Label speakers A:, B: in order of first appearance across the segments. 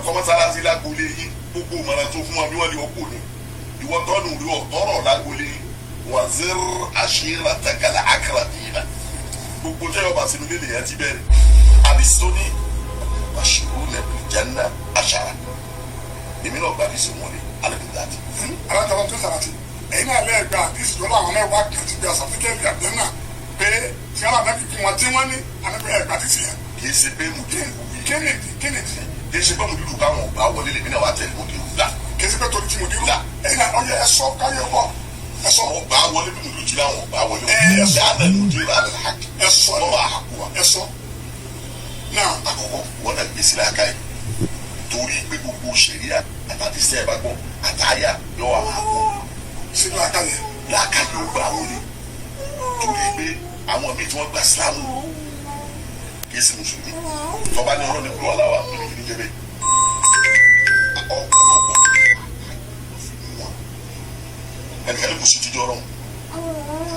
A: kọ́ mọ́sálásí lágbolé yín gbogbo ìmọ̀ràn tó fún wọn bí wọ́n ní okò ni ìwọ tọ́nu rí ọ̀tọ́rọ̀ lágbolé yín wazir ashirataka al-aqrabina gbogbo tẹ́ ọba sínú ilé yẹn ti bẹ̀rẹ̀ àbísọ́ní bashiruna bil janna ashara èmi náà gbàdí sí wọn ni alẹ́kùndáàtì.
B: alájọba tó sàràtì ẹ̀yin náà lẹ́ẹ̀gbà àdìsí lọ́dọ̀ àwọn mẹ́wàá kan ti gbé àsàfíkẹ́ẹ̀lì àgbẹ̀ náà pé tí wọ́n àbẹ́bí fún wọn tí wọ́n ní àbẹ́bí ẹ̀gbà àdìsí yẹn.
A: kì í ṣe pé mo dé
B: kennedy
A: kì í ṣe pé mo dúdú káwọn ọba wọlé lèmi náà wà tẹ̀lé mo dé rúdà.
B: kì í ṣe pé torí tí mo dé rúdà ẹ̀yin náà ọyẹ ẹ̀sọ́ káyọ̀ bọ̀ ẹ̀sọ́.
A: ọba wọlé bí mo dúdú jí láwọn ọba wọlé
B: ẹ̀sọ́ náà
A: àkọ́kọ́ wọn náà gbèsè láàká yìí torí pé gbogbo òṣèré àtàtì sẹ́ ẹ̀ bá gbọ́ àtàyà yọ àwọn àpò
B: sí láàkàyè
A: ó gbà wọlé torí pé àwọn míì tí wọ́n gba sílámù kì í sí mùsùlùmí tọ́ba ní ọlọ́ni kúrò aláwa nínú ìdílé jẹ́bẹ̀ ọ̀pọ̀lọpọ̀ ẹnikẹ́ni kò sí jíjọ́ ọlọ́run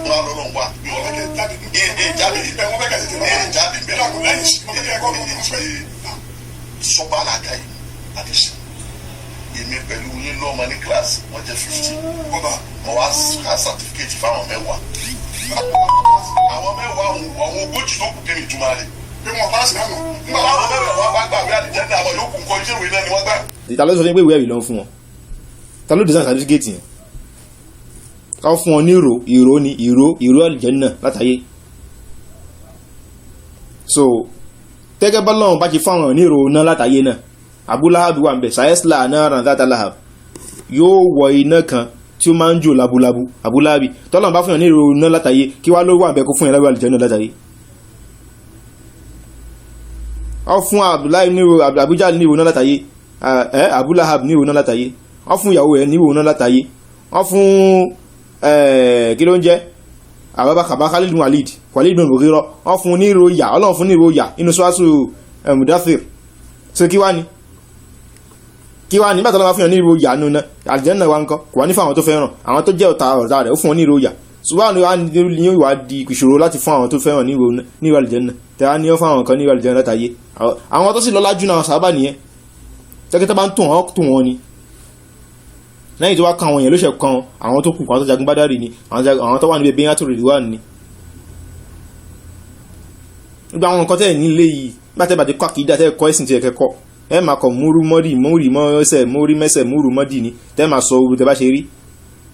A: wọn á lọ́lọ́run wá bí wọ́n fẹ́ jáde bẹ́ẹ̀ wọ́n fẹ́ kẹ́ jáde bẹ́ẹ̀ lákùn lẹ́yìn sí wọ́n fẹ́ kẹ́ sọ́ba àlàkà yìí àti sí èmi pẹ̀lú yín lọ́mọ ní kíláàsì wọ́n jẹ́ 50 bọ́bá wọ́n wá ká sàtífíkẹ́tì fáwọn mẹ́wàá àwọn mẹ́wàá àwọn ogójì tó kù kémi ìtumá rẹ̀ bí wọ́n bá sì náà nù nígbà àwọn mẹ́wàá wá gbà bí àdìjẹ́ ní àwọn yòókù nǹkan iṣẹ́ ìwé náà ni wọ́n gbà.
C: ìta ló sọ fún pé ìwé ẹ̀rí lọ fún wọn ta ló design certificate yẹn ká fún wọn ní ìró àlìjẹ́nnà látàyé so tẹ́gẹ́ bá lọ́wọ́n bá ti fáwọn ní ìró náà látàyé náà Abu Lahab wà ń bẹ̀ sayasla naran dhata lahab yóò wọ iná kan tí ó máa ń jò labulabu Abu Lahab tọ́lọ́wọ́n bá fún yàn ní ìró náà látàyé kí wá ló wà ń bẹ̀ kó fún yàn lábẹ́ àlìjẹ́nnà látàyé ọ fún Abuja ní ìró náà látàyé Abu Lahab ní ìró náà látàyé ọ fún ìyàwó ẹ̀ ní ìró náà látàyé ọ fún kí ló ń jẹ́ àbábákàbá Khalid Walid bin Mughira wọ́n fún ní ìró yà ọlọ́run fún ní ìró yà inú sọ́wọ́sù Mudaththir so kí wá ní nígbà tó lọ́wọ́ fún yàn ní ìró yà nù náà àlìjẹ́nnà wa ń kọ́ kò wá ní fún àwọn tó fẹ́ràn àwọn tó jẹ́ ọ̀tá rẹ̀ ó fún wọn ní ìró yà ṣùgbọ́n ní ìwà di ìṣòro láti fún àwọn tó fẹ́ràn ní ìró àlìjẹ́nnà tẹ́wá ní ó fún àwọn kan ní ìró àlìjẹ́nnà látàyé àwọn tó sì lọ́lá jù náà sábà nìyẹn tẹ́kẹ́tẹ́ bá ń tún wọn ni lẹ́yìn tó wá kan àwọn èèyàn ló ṣe kan àwọn tó kù kan tó jagun Bádàrí ni àwọn tó wà níbi bẹ́yà tó rèé wà ní nígbà àwọn nǹkan tẹ́ nílé yìí bátẹ́ bàtẹ́ kọ́ àkídà tẹ́ kọ́ ẹ̀sìn tí ẹ kẹ́kọ́ ẹ máa kọ̀ múrú mọ́dì múrì mọ́ẹsẹ̀ múrí mẹ́sẹ̀ múrù mọ́dì ni tẹ́ máa sọ ogun tẹ́ bá ṣe rí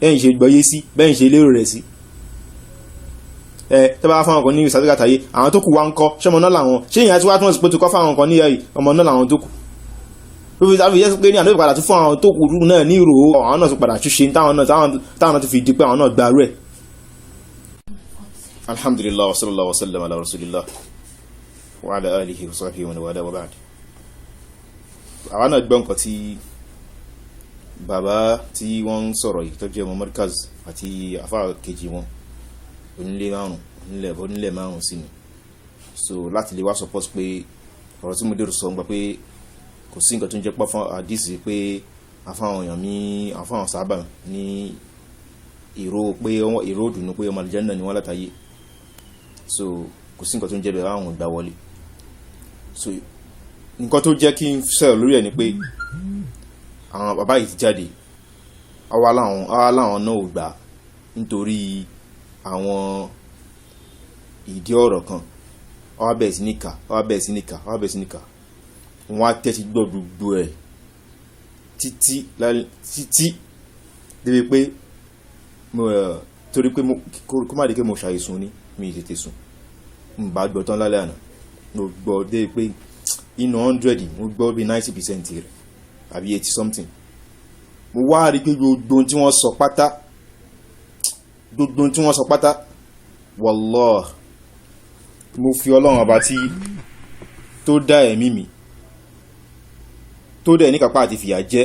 C: bẹ́yìn ṣe gbọ́yé sí bẹ́yìn ṣe lérò rẹ̀ sí tẹ́ bá fáwọn kan ní ìsàtúkà tàyé àwọn tó kù wá ń kọ́ ṣọmọ náà làwọn ṣé ìyẹn tí wá tún pé tó kọ́ fáwọn kan ní ọmọ náà làwọn tó kù lórí tàbí yẹ́ pé ní àdókè padà tún fún àwọn tó kù náà ní ìrò àwọn náà tún padà ṣúṣe táwọn náà ti fi di pé àwọn náà gbà rẹ̀. alhamdulillah wa sallallahu wa sallam ala rasulillah wa ala alihi wa sahbihi wa wala wa ba'd. àwọn náà gbọ́ nǹkan tí bàbá tí wọ́n ń sọ̀rọ̀ yìí tó jẹ́ ọmọ Markaz àti àfáà kejì wọn onílẹ̀ márùn sí ni so láti lè wá support pé ọ̀rọ̀ tí mo dèrò sọ ń gbà pé kò sí nǹkan tó ń jẹ́ pọ́ fún àdísì pé àfáwọn èèyàn ní àfáwọn sábà ní ìró òdùnú pé ọmọ àlìjẹ́nnà ni wọ́n látàyé so kò sí nǹkan tó ń jẹ́ bẹ̀rẹ̀ àwọn ìgbà wọlé so nǹkan tó jẹ́ kí n sọ̀rọ̀ lórí ẹ̀ ni pé àwọn bàbá yìí ti jáde àwa láwọn náà ò gbà nítorí àwọn ìdí ọ̀rọ̀ kan àwa bẹ̀rẹ̀ sí ní kà wọ́n á tẹ́sí gbọ́ gbogbo ẹ̀ títí débi pé torí pé kó má di pé mo ṣàìsùn ní mi tètè sùn n bá gbọ́ tán lálẹ́ àná mo gbọ́ débi pé inú 100 mo gbọ́ bí 90% rẹ̀ àbí 80 something mo wá rí pé gbogbo tí wọ́n sọ pátá wallah mo fi Ọlọ́run ọba tí tó dá ẹ̀mí mi tó dẹ̀ ní kápá àti fìyà jẹ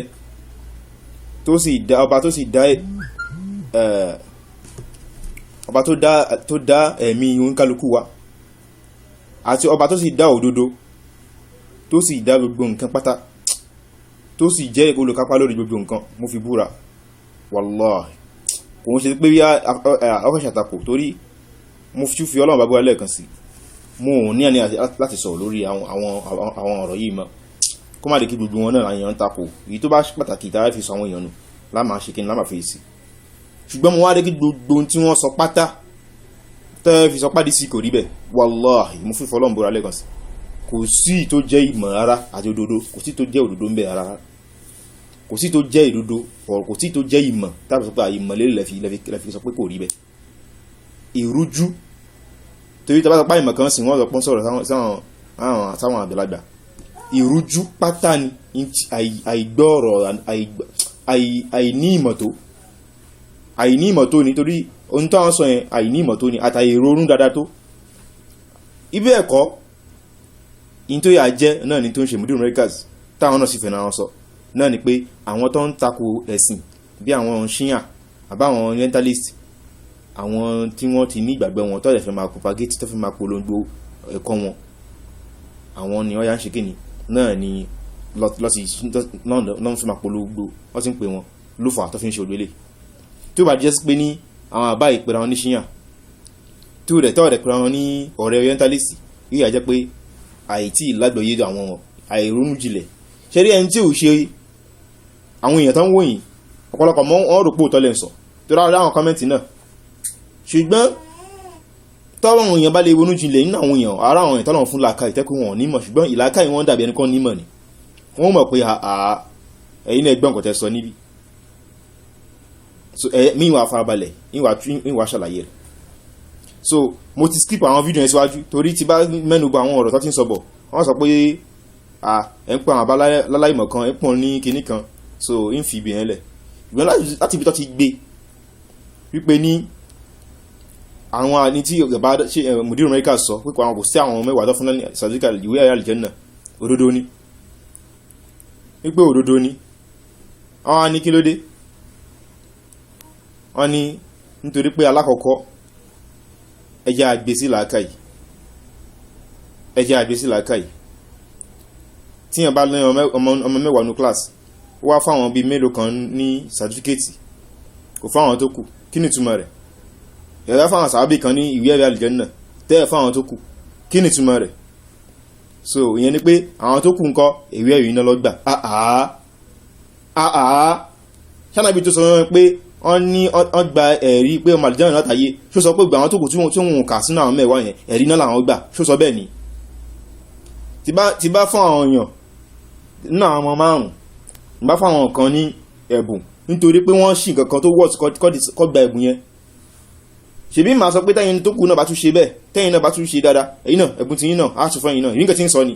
C: ọba tó dá ẹ̀mí oníkálukú wa àti ọba tó sì dá òdodo tó sì dá gbogbo nǹkan pátá tó sì jẹ́ olùkápá lórí gbogbo nǹkan mo fi búra wallahi kò ń ṣe pé bí ọkọ̀ ṣàtakò torí mo fi Ọlọ́run bàbá lẹ́ẹ̀kan sí mo ní àní láti sọ̀rọ̀ lórí àwọn ọ̀rọ̀ yìí mọ́ kó má lè kí gbogbo wọn náà àyàn ń takò èyí tó bá pàtàkì tá a fi sọ àwọn èèyàn nù láàmà ṣe kí ni láàmà fi sí. ṣùgbọ́n mo wá dé kí gbogbo ohun tí wọ́n sọ pátá tẹ́ fi sọ pàdé sí kò rí bẹ́ẹ̀ wàláhì mo fífọ́ ọlọ́run bóra lẹ́gàn sí kò sí tó jẹ́ ìmọ̀ rárá àti òdodo kò sí tó jẹ́ òdodo ń bẹ rárá kò sí tó jẹ́ ìdodo kò sí tó jẹ́ ìmọ̀ tábí sọ pé ìmọ̀ lẹ́fi sọ pé kò rí bẹ́ẹ̀ ìrújú torí tàbí sọpá ìmọ̀ kan sì wọ́n lọ́pọ̀ sọ̀rọ̀ sáwọn àgbàlagbà ìrújú pátá ni àìgbọ́ọ̀rọ̀ àìní ìmọ̀ tó nítorí ohun tó wọ́n sọ yẹn àìní ìmọ̀ tó ní àtàyè ronú dáadáa tó ibẹ̀ ẹ̀kọ́ in tó yà jẹ́ náà ni tó ń ṣe Mudiru Americas táwọn náà sì fẹ́ náà sọ náà ni pé àwọn tó ń tako ẹ̀sìn bí àwọn ṣíyàn àbáwọn orientalist àwọn tí wọ́n ti ní ìgbàgbọ́ wọn tó lè fẹ́ máa propagate tó fẹ́ máa polongo ẹ̀kọ́ wọn àwọn ni wọ́n yá ń ṣe kíni náà ni lọ́n fi máa polongo wọ́n ti ń pè wọn ló fà tó fi ń ṣe ògbélé tí ó bá jẹ́ pé ní àwọn àbá ìpèrè wọn ní ṣíyàn tí ó rẹ̀ tọ́ rẹ̀ pèrè wọn ní ọ̀rẹ́ orientalist yóò yà jẹ́ pé àìtí ìlágbọ̀yé àwọn àìrónú jinlẹ̀ ṣe rí ẹni tí ò ṣe àwọn èèyàn tó ń wòyìn ọ̀pọ̀lọpọ̀ mọ́ ọ́n rò pé òótọ́ lẹ́ ń sọ tó rárá àwọn kọ́mẹ́ǹtì náà ṣùgbọ́n tọ́wọ́n èèyàn bá lè ronú jinlẹ̀ nínú àwọn èèyàn ara àwọn ìtọ́lọ̀ fún làákà ìtẹ́kù wọn nímọ̀ ṣùgbọ́n ìlàkà ìwọ̀n dàbí ẹni kan nímọ̀ ni wọ́n mọ̀ pé ẹ̀yin náà gbọ́n kò tẹ́ sọ níbi so mi ìwà farabalẹ̀ ìwà ṣàlàyé rẹ̀ so mo ti skip àwọn fídíò yẹn síwájú torí ti bá mẹ́nu bà àwọn ọ̀rọ̀ tó ti ń sọ bọ̀ wọ́n sọ pé ẹ̀ ń pa àwọn aláìmọ̀ kan ẹ̀ pọ̀ ní kinní kan so ń fi ibì yẹn lẹ̀ ìgbọ́n láti ibi tó ti gbé wípé ní àwọn àní tí ọ̀gá ṣe Mudiru Americas sọ pé àwọn kò sí àwọn mẹ́wàá tó fún sàdíkà ìwé ayé àlìjẹ́nà òdodo ni wípé òdodo ni àwọn á ní kí ló dé wọ́n ní nítorí pé alákọ̀ọ́kọ́ ẹjẹ́ àgbésí làákàyè tí yàn bá lẹ́yìn ọmọ mẹ́wàá ní class ó wá fáwọn bíi mélòó kan ní sàtífíkẹ́tì kò fáwọn tó kù kí ni túmọ̀ rẹ̀ ẹ̀rọ fáwọn Sahabe kan ní ìwé ẹ̀rí àlìjẹ́nnà tẹ́ẹ̀ fáwọn tó kù kí ni túmọ̀ rẹ̀ so ìyẹn ni pé àwọn tó kù ń kọ́ ìwé ẹ̀rí iná lọ́gbà ṣánábì tó sọ wọn pé wọ́n ní wọ́n gba ẹ̀rí pé ọmọ àlìjẹ́nnà látàyé ṣó sọ pé gbà àwọn tó kù tí wọ́n kà sínú àwọn mẹ́wàá yẹn ẹ̀rí náà làwọn gbà ṣó sọ bẹ́ẹ̀ ni ti bá fún àwọn èèyàn nínú àwọn ọmọ márùn-ún bá fún àwọn kan ní ẹ̀bùn nítorí pé wọ́n ṣì nǹkan kan tó wọ́ọ̀tì kọ́ gba ẹ̀bùn yẹn ṣebí màá sọ pé tẹ́yìn tó kù náà bá tún ṣe bẹ́ẹ̀ tẹ́yìn náà bá tún ṣe dáadáa ẹ̀yin náà ẹ̀bùn tiyín náà á tún fún ẹ̀yin náà ìrìnkẹ́ tí ń sọ ni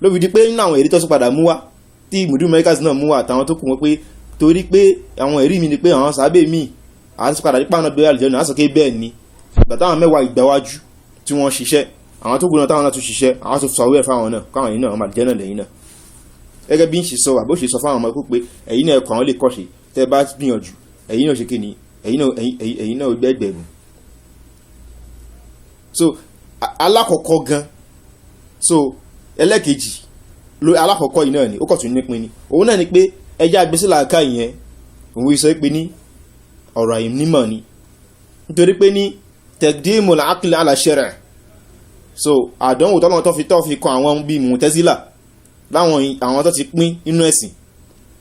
C: ló fi di pé nínú àwọn èrí tó tún padà mú wá tí Mudiru Americas náà mú wá àtàwọn tó kù wọn pé torí pé àwọn èrí mi ni pé àwọn Sahabe mi àti padà nípa náà bẹ̀rẹ̀ àlùjànnà á sọ pé bẹ́ẹ̀ ni ìgbà táwọn mẹ́wàá ìgbàwájú tí wọ́n ṣiṣẹ́ àwọn tó kù náà táwọn náà tún ṣiṣẹ́ àwọn tó sọ̀rọ̀ ẹ̀ fáwọn náà káwọn yìí náà wọn àlùjànnà lẹ́yìn náà gẹ́gẹ́ bí ń ṣe sọ àbó ṣe sọ fáwọn ọmọ ikú pé ẹ̀yin náà ẹ̀kọ́ àwọn lè kọ́ṣe tẹ́ bá gbìyànjú ẹ̀yin náà ṣe kí ni ẹ̀yin náà gbẹ́gbẹ̀rún so alákọ̀ọ́kọ́ gan so ẹlẹ́kejì alákọ̀ọ́kọ́ yìí náà ni ó kọ̀ tún nípin ni òun náà ni pé ẹjẹ́ agbésílà ká ìyẹn òun sọ pé ní ọ̀rọ̀ àìnímọ̀ ni nítorí pé ní taqdimul aqli ala shar' so àdánwò tọ́lọ́wọ́ tó fi kan àwọn bíi Mu'tazila láwọn àwọn tó ti pín inú ẹ̀sìn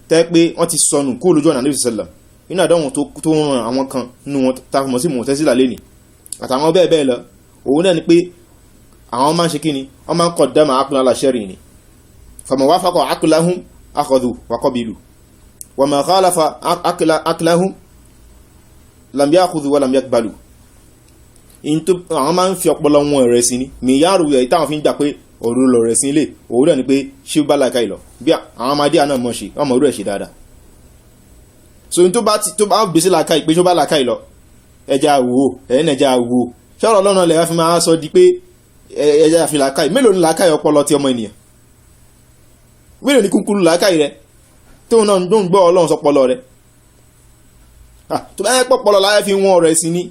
C: tẹ́ pé wọ́n ti sọnù kó lójú ọ̀nà Nabi sallallahu inú àdánwò tó ràn àwọn kan nínú wọn tafimọ̀ sí Mu'tazila lẹ́nì àtàwọn bẹ́ẹ̀ bẹ́ẹ̀ lọ òun náà ni pé àwọn máa ń ṣe kíni wọ́n máa ń qaddama aqla ala shar'i ni fama wafaqa aqlahum akhadhu wa qabilu wa ma khalafa aqlahum lam ya'khudhu wa lam yaqbalu àwọn máa ń fi ọpọlọ wọn rẹ̀ sí ni mìyàrú ẹ̀ táwọn fi ń gbà pé ọ̀rọ̀ lọ rẹ̀ sí ilé òun náà ni pé ṣé bá láìka ìlọ bí àwọn ọmọdé àná mọ̀ ṣe ọmọ orú ẹ̀ ṣe dáadáa so ní tó bá gbèsè láìka ìpé ṣó bá láìka ìlọ ẹja wo ẹ̀yìn ẹja wo ṣọ́rọ̀ lọ́nà lẹ́yìn fi máa sọ di pé ẹja fi láìka ì mélòó ni láìka ì ọpọlọ ti ọmọ ènìyàn mélòó ni kúkúrú láìka ì rẹ tóun náà ń gbọ́ Ọlọ́run sọpọlọ rẹ tó bá yẹ pọpọlọ láyé fi wọn rẹ sí ní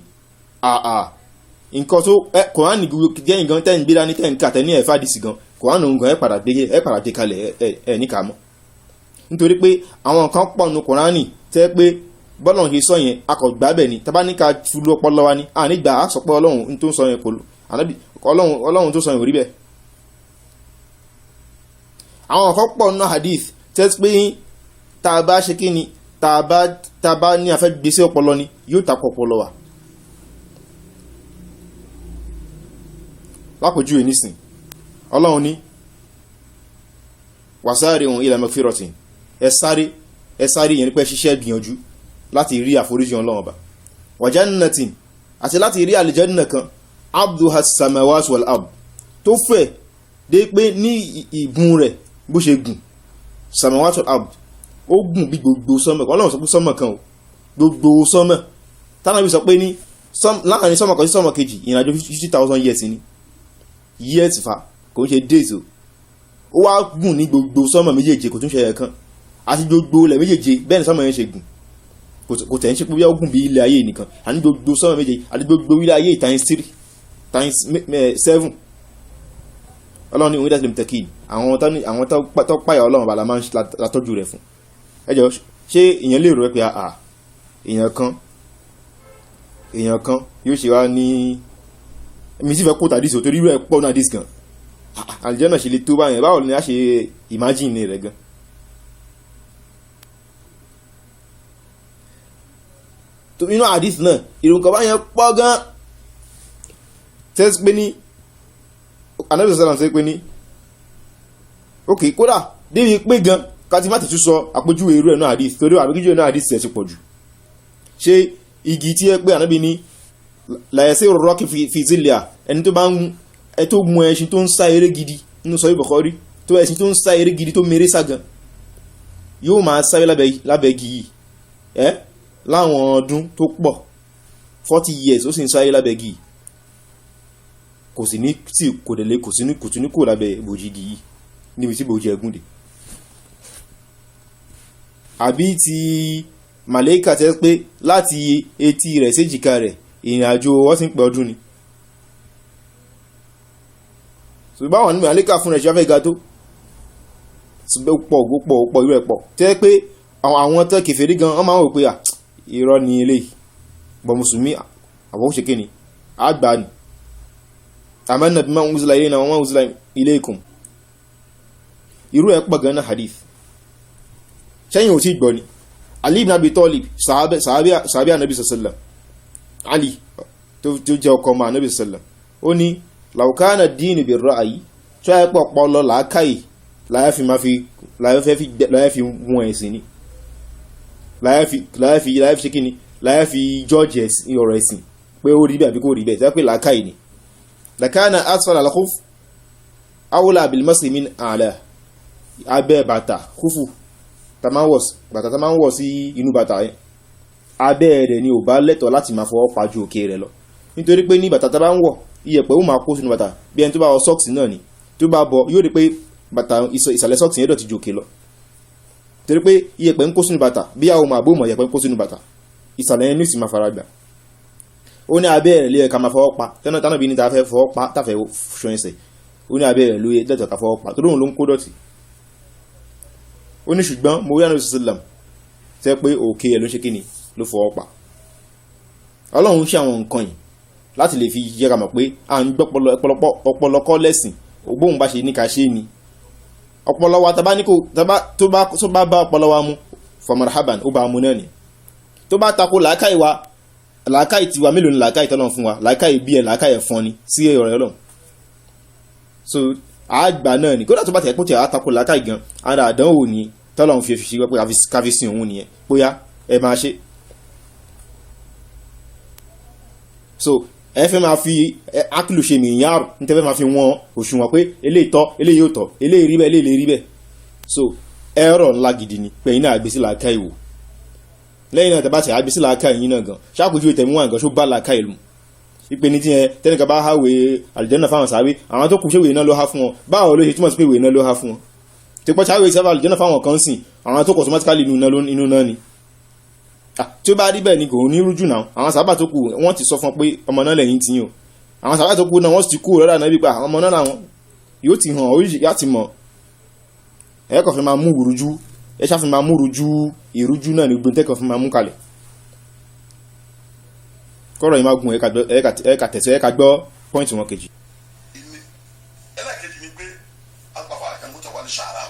C: nǹkan tó kòránì jẹ́ nǹkan tẹ́ ń gbé dání tẹ́ ń kà tẹ́ ní ẹ̀fà dìsì gan kòránì nǹkan ẹ̀ padà dé kalẹ̀ ẹ̀ níkà mọ́ nítorí pé àwọn nǹkan pọ̀ nù kòránì tẹ́ pé bọ́lọ̀n ṣe sọ yẹn akọ̀gbá bẹ̀ ni tàbá ní ká fúlú ọpọlọ wa ní ànígbà á sọ pé Ọlọ́run tó sọ yẹn kò lò Ọlọ́run tó sọ yẹn ò rí bẹ́ẹ̀ àwọn kan pọ̀ nínú hadith tẹ́ pé tá a bá ṣe kí ni tá a bá ní afẹ́ gbèsè ọpọlọ ni yóò takọ̀ ọpọlọ wa. lápòjúwe nísìn ọlọ́run ní wasari'u ila magfiratin ẹ sáré yẹn nípa ṣiṣẹ́ gbìyànjú láti rí àforíjì ọlọ́run ọba wa jannatin àti láti rí àlìjẹ́nà kan abduha samawati wal ard tó fẹ̀ dé pé ní ìgùn rẹ̀ bó ṣe gùn samawati wal ard ó gùn bí gbogbo sánmọ̀ ọlọ́run sọ pé sánmọ̀ kan o gbogbo sánmọ̀ tánàbí sọ pé ní láàrin sánmọ̀ kan sí sánmọ̀ kejì ìrìnàjò 50,000 years ni years fa kò ń ṣe days o ó wá gùn ní gbogbo sánmọ̀ méjèèje kò tún ṣe ẹ̀kan àti gbogbo ilẹ̀ méjèèje bẹ́ẹ̀ ni sánmọ̀ yẹn ṣe gùn kò tẹ̀ ń ṣe pé bí ó gùn bí ilẹ̀ ayé nìkan àní gbogbo sánmọ̀ méjèèje àti gbogbo ilẹ̀ ayé times 3 times 7 ọlọ́run ní onídàá tẹ̀kì àwọn tó páyà ọlọ́run bàlá máa ń látọ́jú rẹ̀ fún ẹjọ́ ṣé èèyàn lè rò ẹ́ pé èèyàn kan yóò ṣe wá ní mi sì fẹ́ kó tàdí sọ torí rẹ̀ pọ̀ náà dis gan àlùjànnà ṣe lè tó báyẹn báwo ni a ṣe imagine rẹ̀ gan. nínú hadith náà ìrùnkọ̀ báyẹn pọ̀ gan tẹ́sí pé ní Ànábì sallallahu alaihi wasallam pé ní ok kódà débi pé gan káti má tẹ̀tú sọ àpójúwe irú ẹ̀ náà hadith torí àpójúwe náà hadith ẹ̀ ti pọ̀ jù ṣé igi tí ẹ pé Ànábì ní láyẹsẹ́ rọ́ọ̀kì fi zílẹ̀ ẹni tó bá ń tó mú ẹṣin tó ń sá eré gidi nínú sọ Bukhari tó ẹṣin tó ń sá eré gidi tó mèrè ságan yóò máa sáré lábẹ́ igi yìí láwọn ọdún tó pọ̀ 40 years ó sì ń sáré lábẹ́ igi kò sí ní tí kò dẹ̀lé kò tún ní kò lábẹ́ bòjì igi yìí níbi tí bòjì ẹ̀gún dé àbí ti màlẹ́kà tẹ́ pé láti etí rẹ̀ séjìká rẹ̀ ìrìnàjò wọ́n ti ń pẹ̀ ọdún ni ṣùgbọ́n àwọn nígbà màlẹ́kà fún rẹ̀ ṣe fẹ́ ga tó pọ̀ irú ẹ̀ pọ̀ tẹ́ pé àwọn tẹ́ kèfèrí gan wọ́n máa ń wò pé irọ́ ni eléyìí bọ̀ mùsùlùmí àwọn òṣèké ni àgbà ni amanna bima unzila ilayna wa ma unzila ilaykum irú ẹ̀ pọ̀ gan náà hadith ṣẹ́yìn ò tí gbọ́ ni Ali ibn Abi Talib sahabi anabi sallam Ali tó jẹ́ ọkọ ma anabi sallam ó ní law kana ad-din bir-ra'yi tó yẹ pọ̀ pọ̀lọ làákàyè láyé fi wọn ẹ̀sìn ni láyé fi ṣe kí ni láyé fi judge ọ̀rọ̀ ẹ̀sìn pé ó rí bẹ́ẹ̀ àbí kò rí bẹ́ẹ̀ tẹ́ pé làákàyè ni lakana asfala al-khuf awla bil-masli min a'la abẹ́ bàtà kúfù bàtà tá máa ń wọ̀ sí inú bàtà yẹn abẹ́ rẹ̀ ni ò bá lẹ́tọ̀ọ́ láti máa fọwọ́ pa ju òkè rẹ̀ lọ nítorí pé ní bàtà tá bá ń wọ̀ iyẹ̀pẹ̀ ó máa kó sínú bàtà bí ẹni tó bá wọ sọ́ọ̀sì náà ni tó bá bọ yóò rí pé bàtà ìsàlẹ̀ sọ́ọ̀sì yẹn dọ̀tí ju òkè lọ torí pé iyẹ̀pẹ̀ ń kó sínú bàtà bí àwọn máa bóòmọ̀ iyẹ̀pẹ̀ ń kó sínú bàtà ìsàlẹ̀ yẹn ní sì máa fara gbà ó ní abẹ́ rẹ̀ ló yẹ ká máa fọwọ́ pa tánà bí ní ta fẹ́ fọwọ́ pa táfẹ́ ṣọ ẹsẹ̀ ó ní abẹ́ rẹ̀ ló yẹ lẹ́tọ̀ọ́ ká fọwọ́ pa torí òun ló ń kó dọ̀tí ó ní ṣùgbọ́n mo rí Ànábì sallam tẹ́ pé òkè ẹ̀ ló ṣe kíni ló fọwọ́ pa ọlọ́run ṣe àwọn nǹkan yìí láti lè fi yẹra mọ̀ pé à ń gbọ́ ọpọlọkọ́ lẹ́sìn bóun bá ṣe ní ká ṣe ni ọpọlọ wa tó bá bá ọpọlọ wa mu famarhaban ó bá mu náà ni tó bá tako làákàì tiwa mélòó ni làákàì tọ́lọ̀ fún wa làákàì bí ẹ̀ làákàì ẹ̀fọn ni sí ọ̀rẹ́ ọlọ́run so àgbà náà ni kódà tó bá tẹ̀ pé tẹ̀ àtakò làákàì gan ara àdánwò ni tọ́lọ̀ fi ṣe pé káfí sí òun nìyẹn bóyá ẹ máa ṣe so ẹ fẹ́ máa fi ákìlù ṣe mìíyàrù ní tẹ́fẹ́ máa fi wọn òṣùwọ̀n pé eléyìí tọ́ eléyìí ò tọ́ eléyìí rí bẹ́ẹ̀ eléyìí rí bẹ́ẹ̀ so ẹ̀rọ ńlá gidi ni pẹ̀yìn náà àgbésí làákàì wò lẹ́yìn náà tẹ́bá tẹ̀ àgbésí làákàì yìí náà gan ṣáàpùjú ìtẹ̀mú wọn gan ṣó bá làákàì lù ìpè ní tiẹ̀ tẹ́nìkà bá háwé àlùjànnà fáwọn sàábé àwọn tó kù ṣé wèé náà ló há fún wọn báwo ló ṣe túmọ̀ sí pé wèé náà ló há fún wọn tẹ́pọ̀ ṣáwé sábà àlùjànnà fáwọn kan sìn àwọn tó kù automatically inú náà ni tí ó bá rí bẹ́ẹ̀ ni kò ní rújú náà àwọn sábà tó kù wọ́n ti sọ fún pé ọmọ náà lẹ́yìn tí yín o àwọn sábà tó kù náà wọ́n sì ti kú lọ́dà náà bí pa ọmọ náà làwọn yóò ti hàn oríṣi yá ti mọ̀ ẹ̀ kàn fi máa mú ìrújú ẹ̀ ṣáfi máa mú ìrújú náà ní gbogbo tẹ́kàn fi máa mú kalẹ̀ kọ́rọ̀ yìí máa gun ẹ̀ka tẹ̀sẹ̀ ẹ̀ka gbọ́ pọ́ìntì wọn kejì.
A: ẹlẹ́kejì ni pé agbáfa àkàngútà wà ní sàárà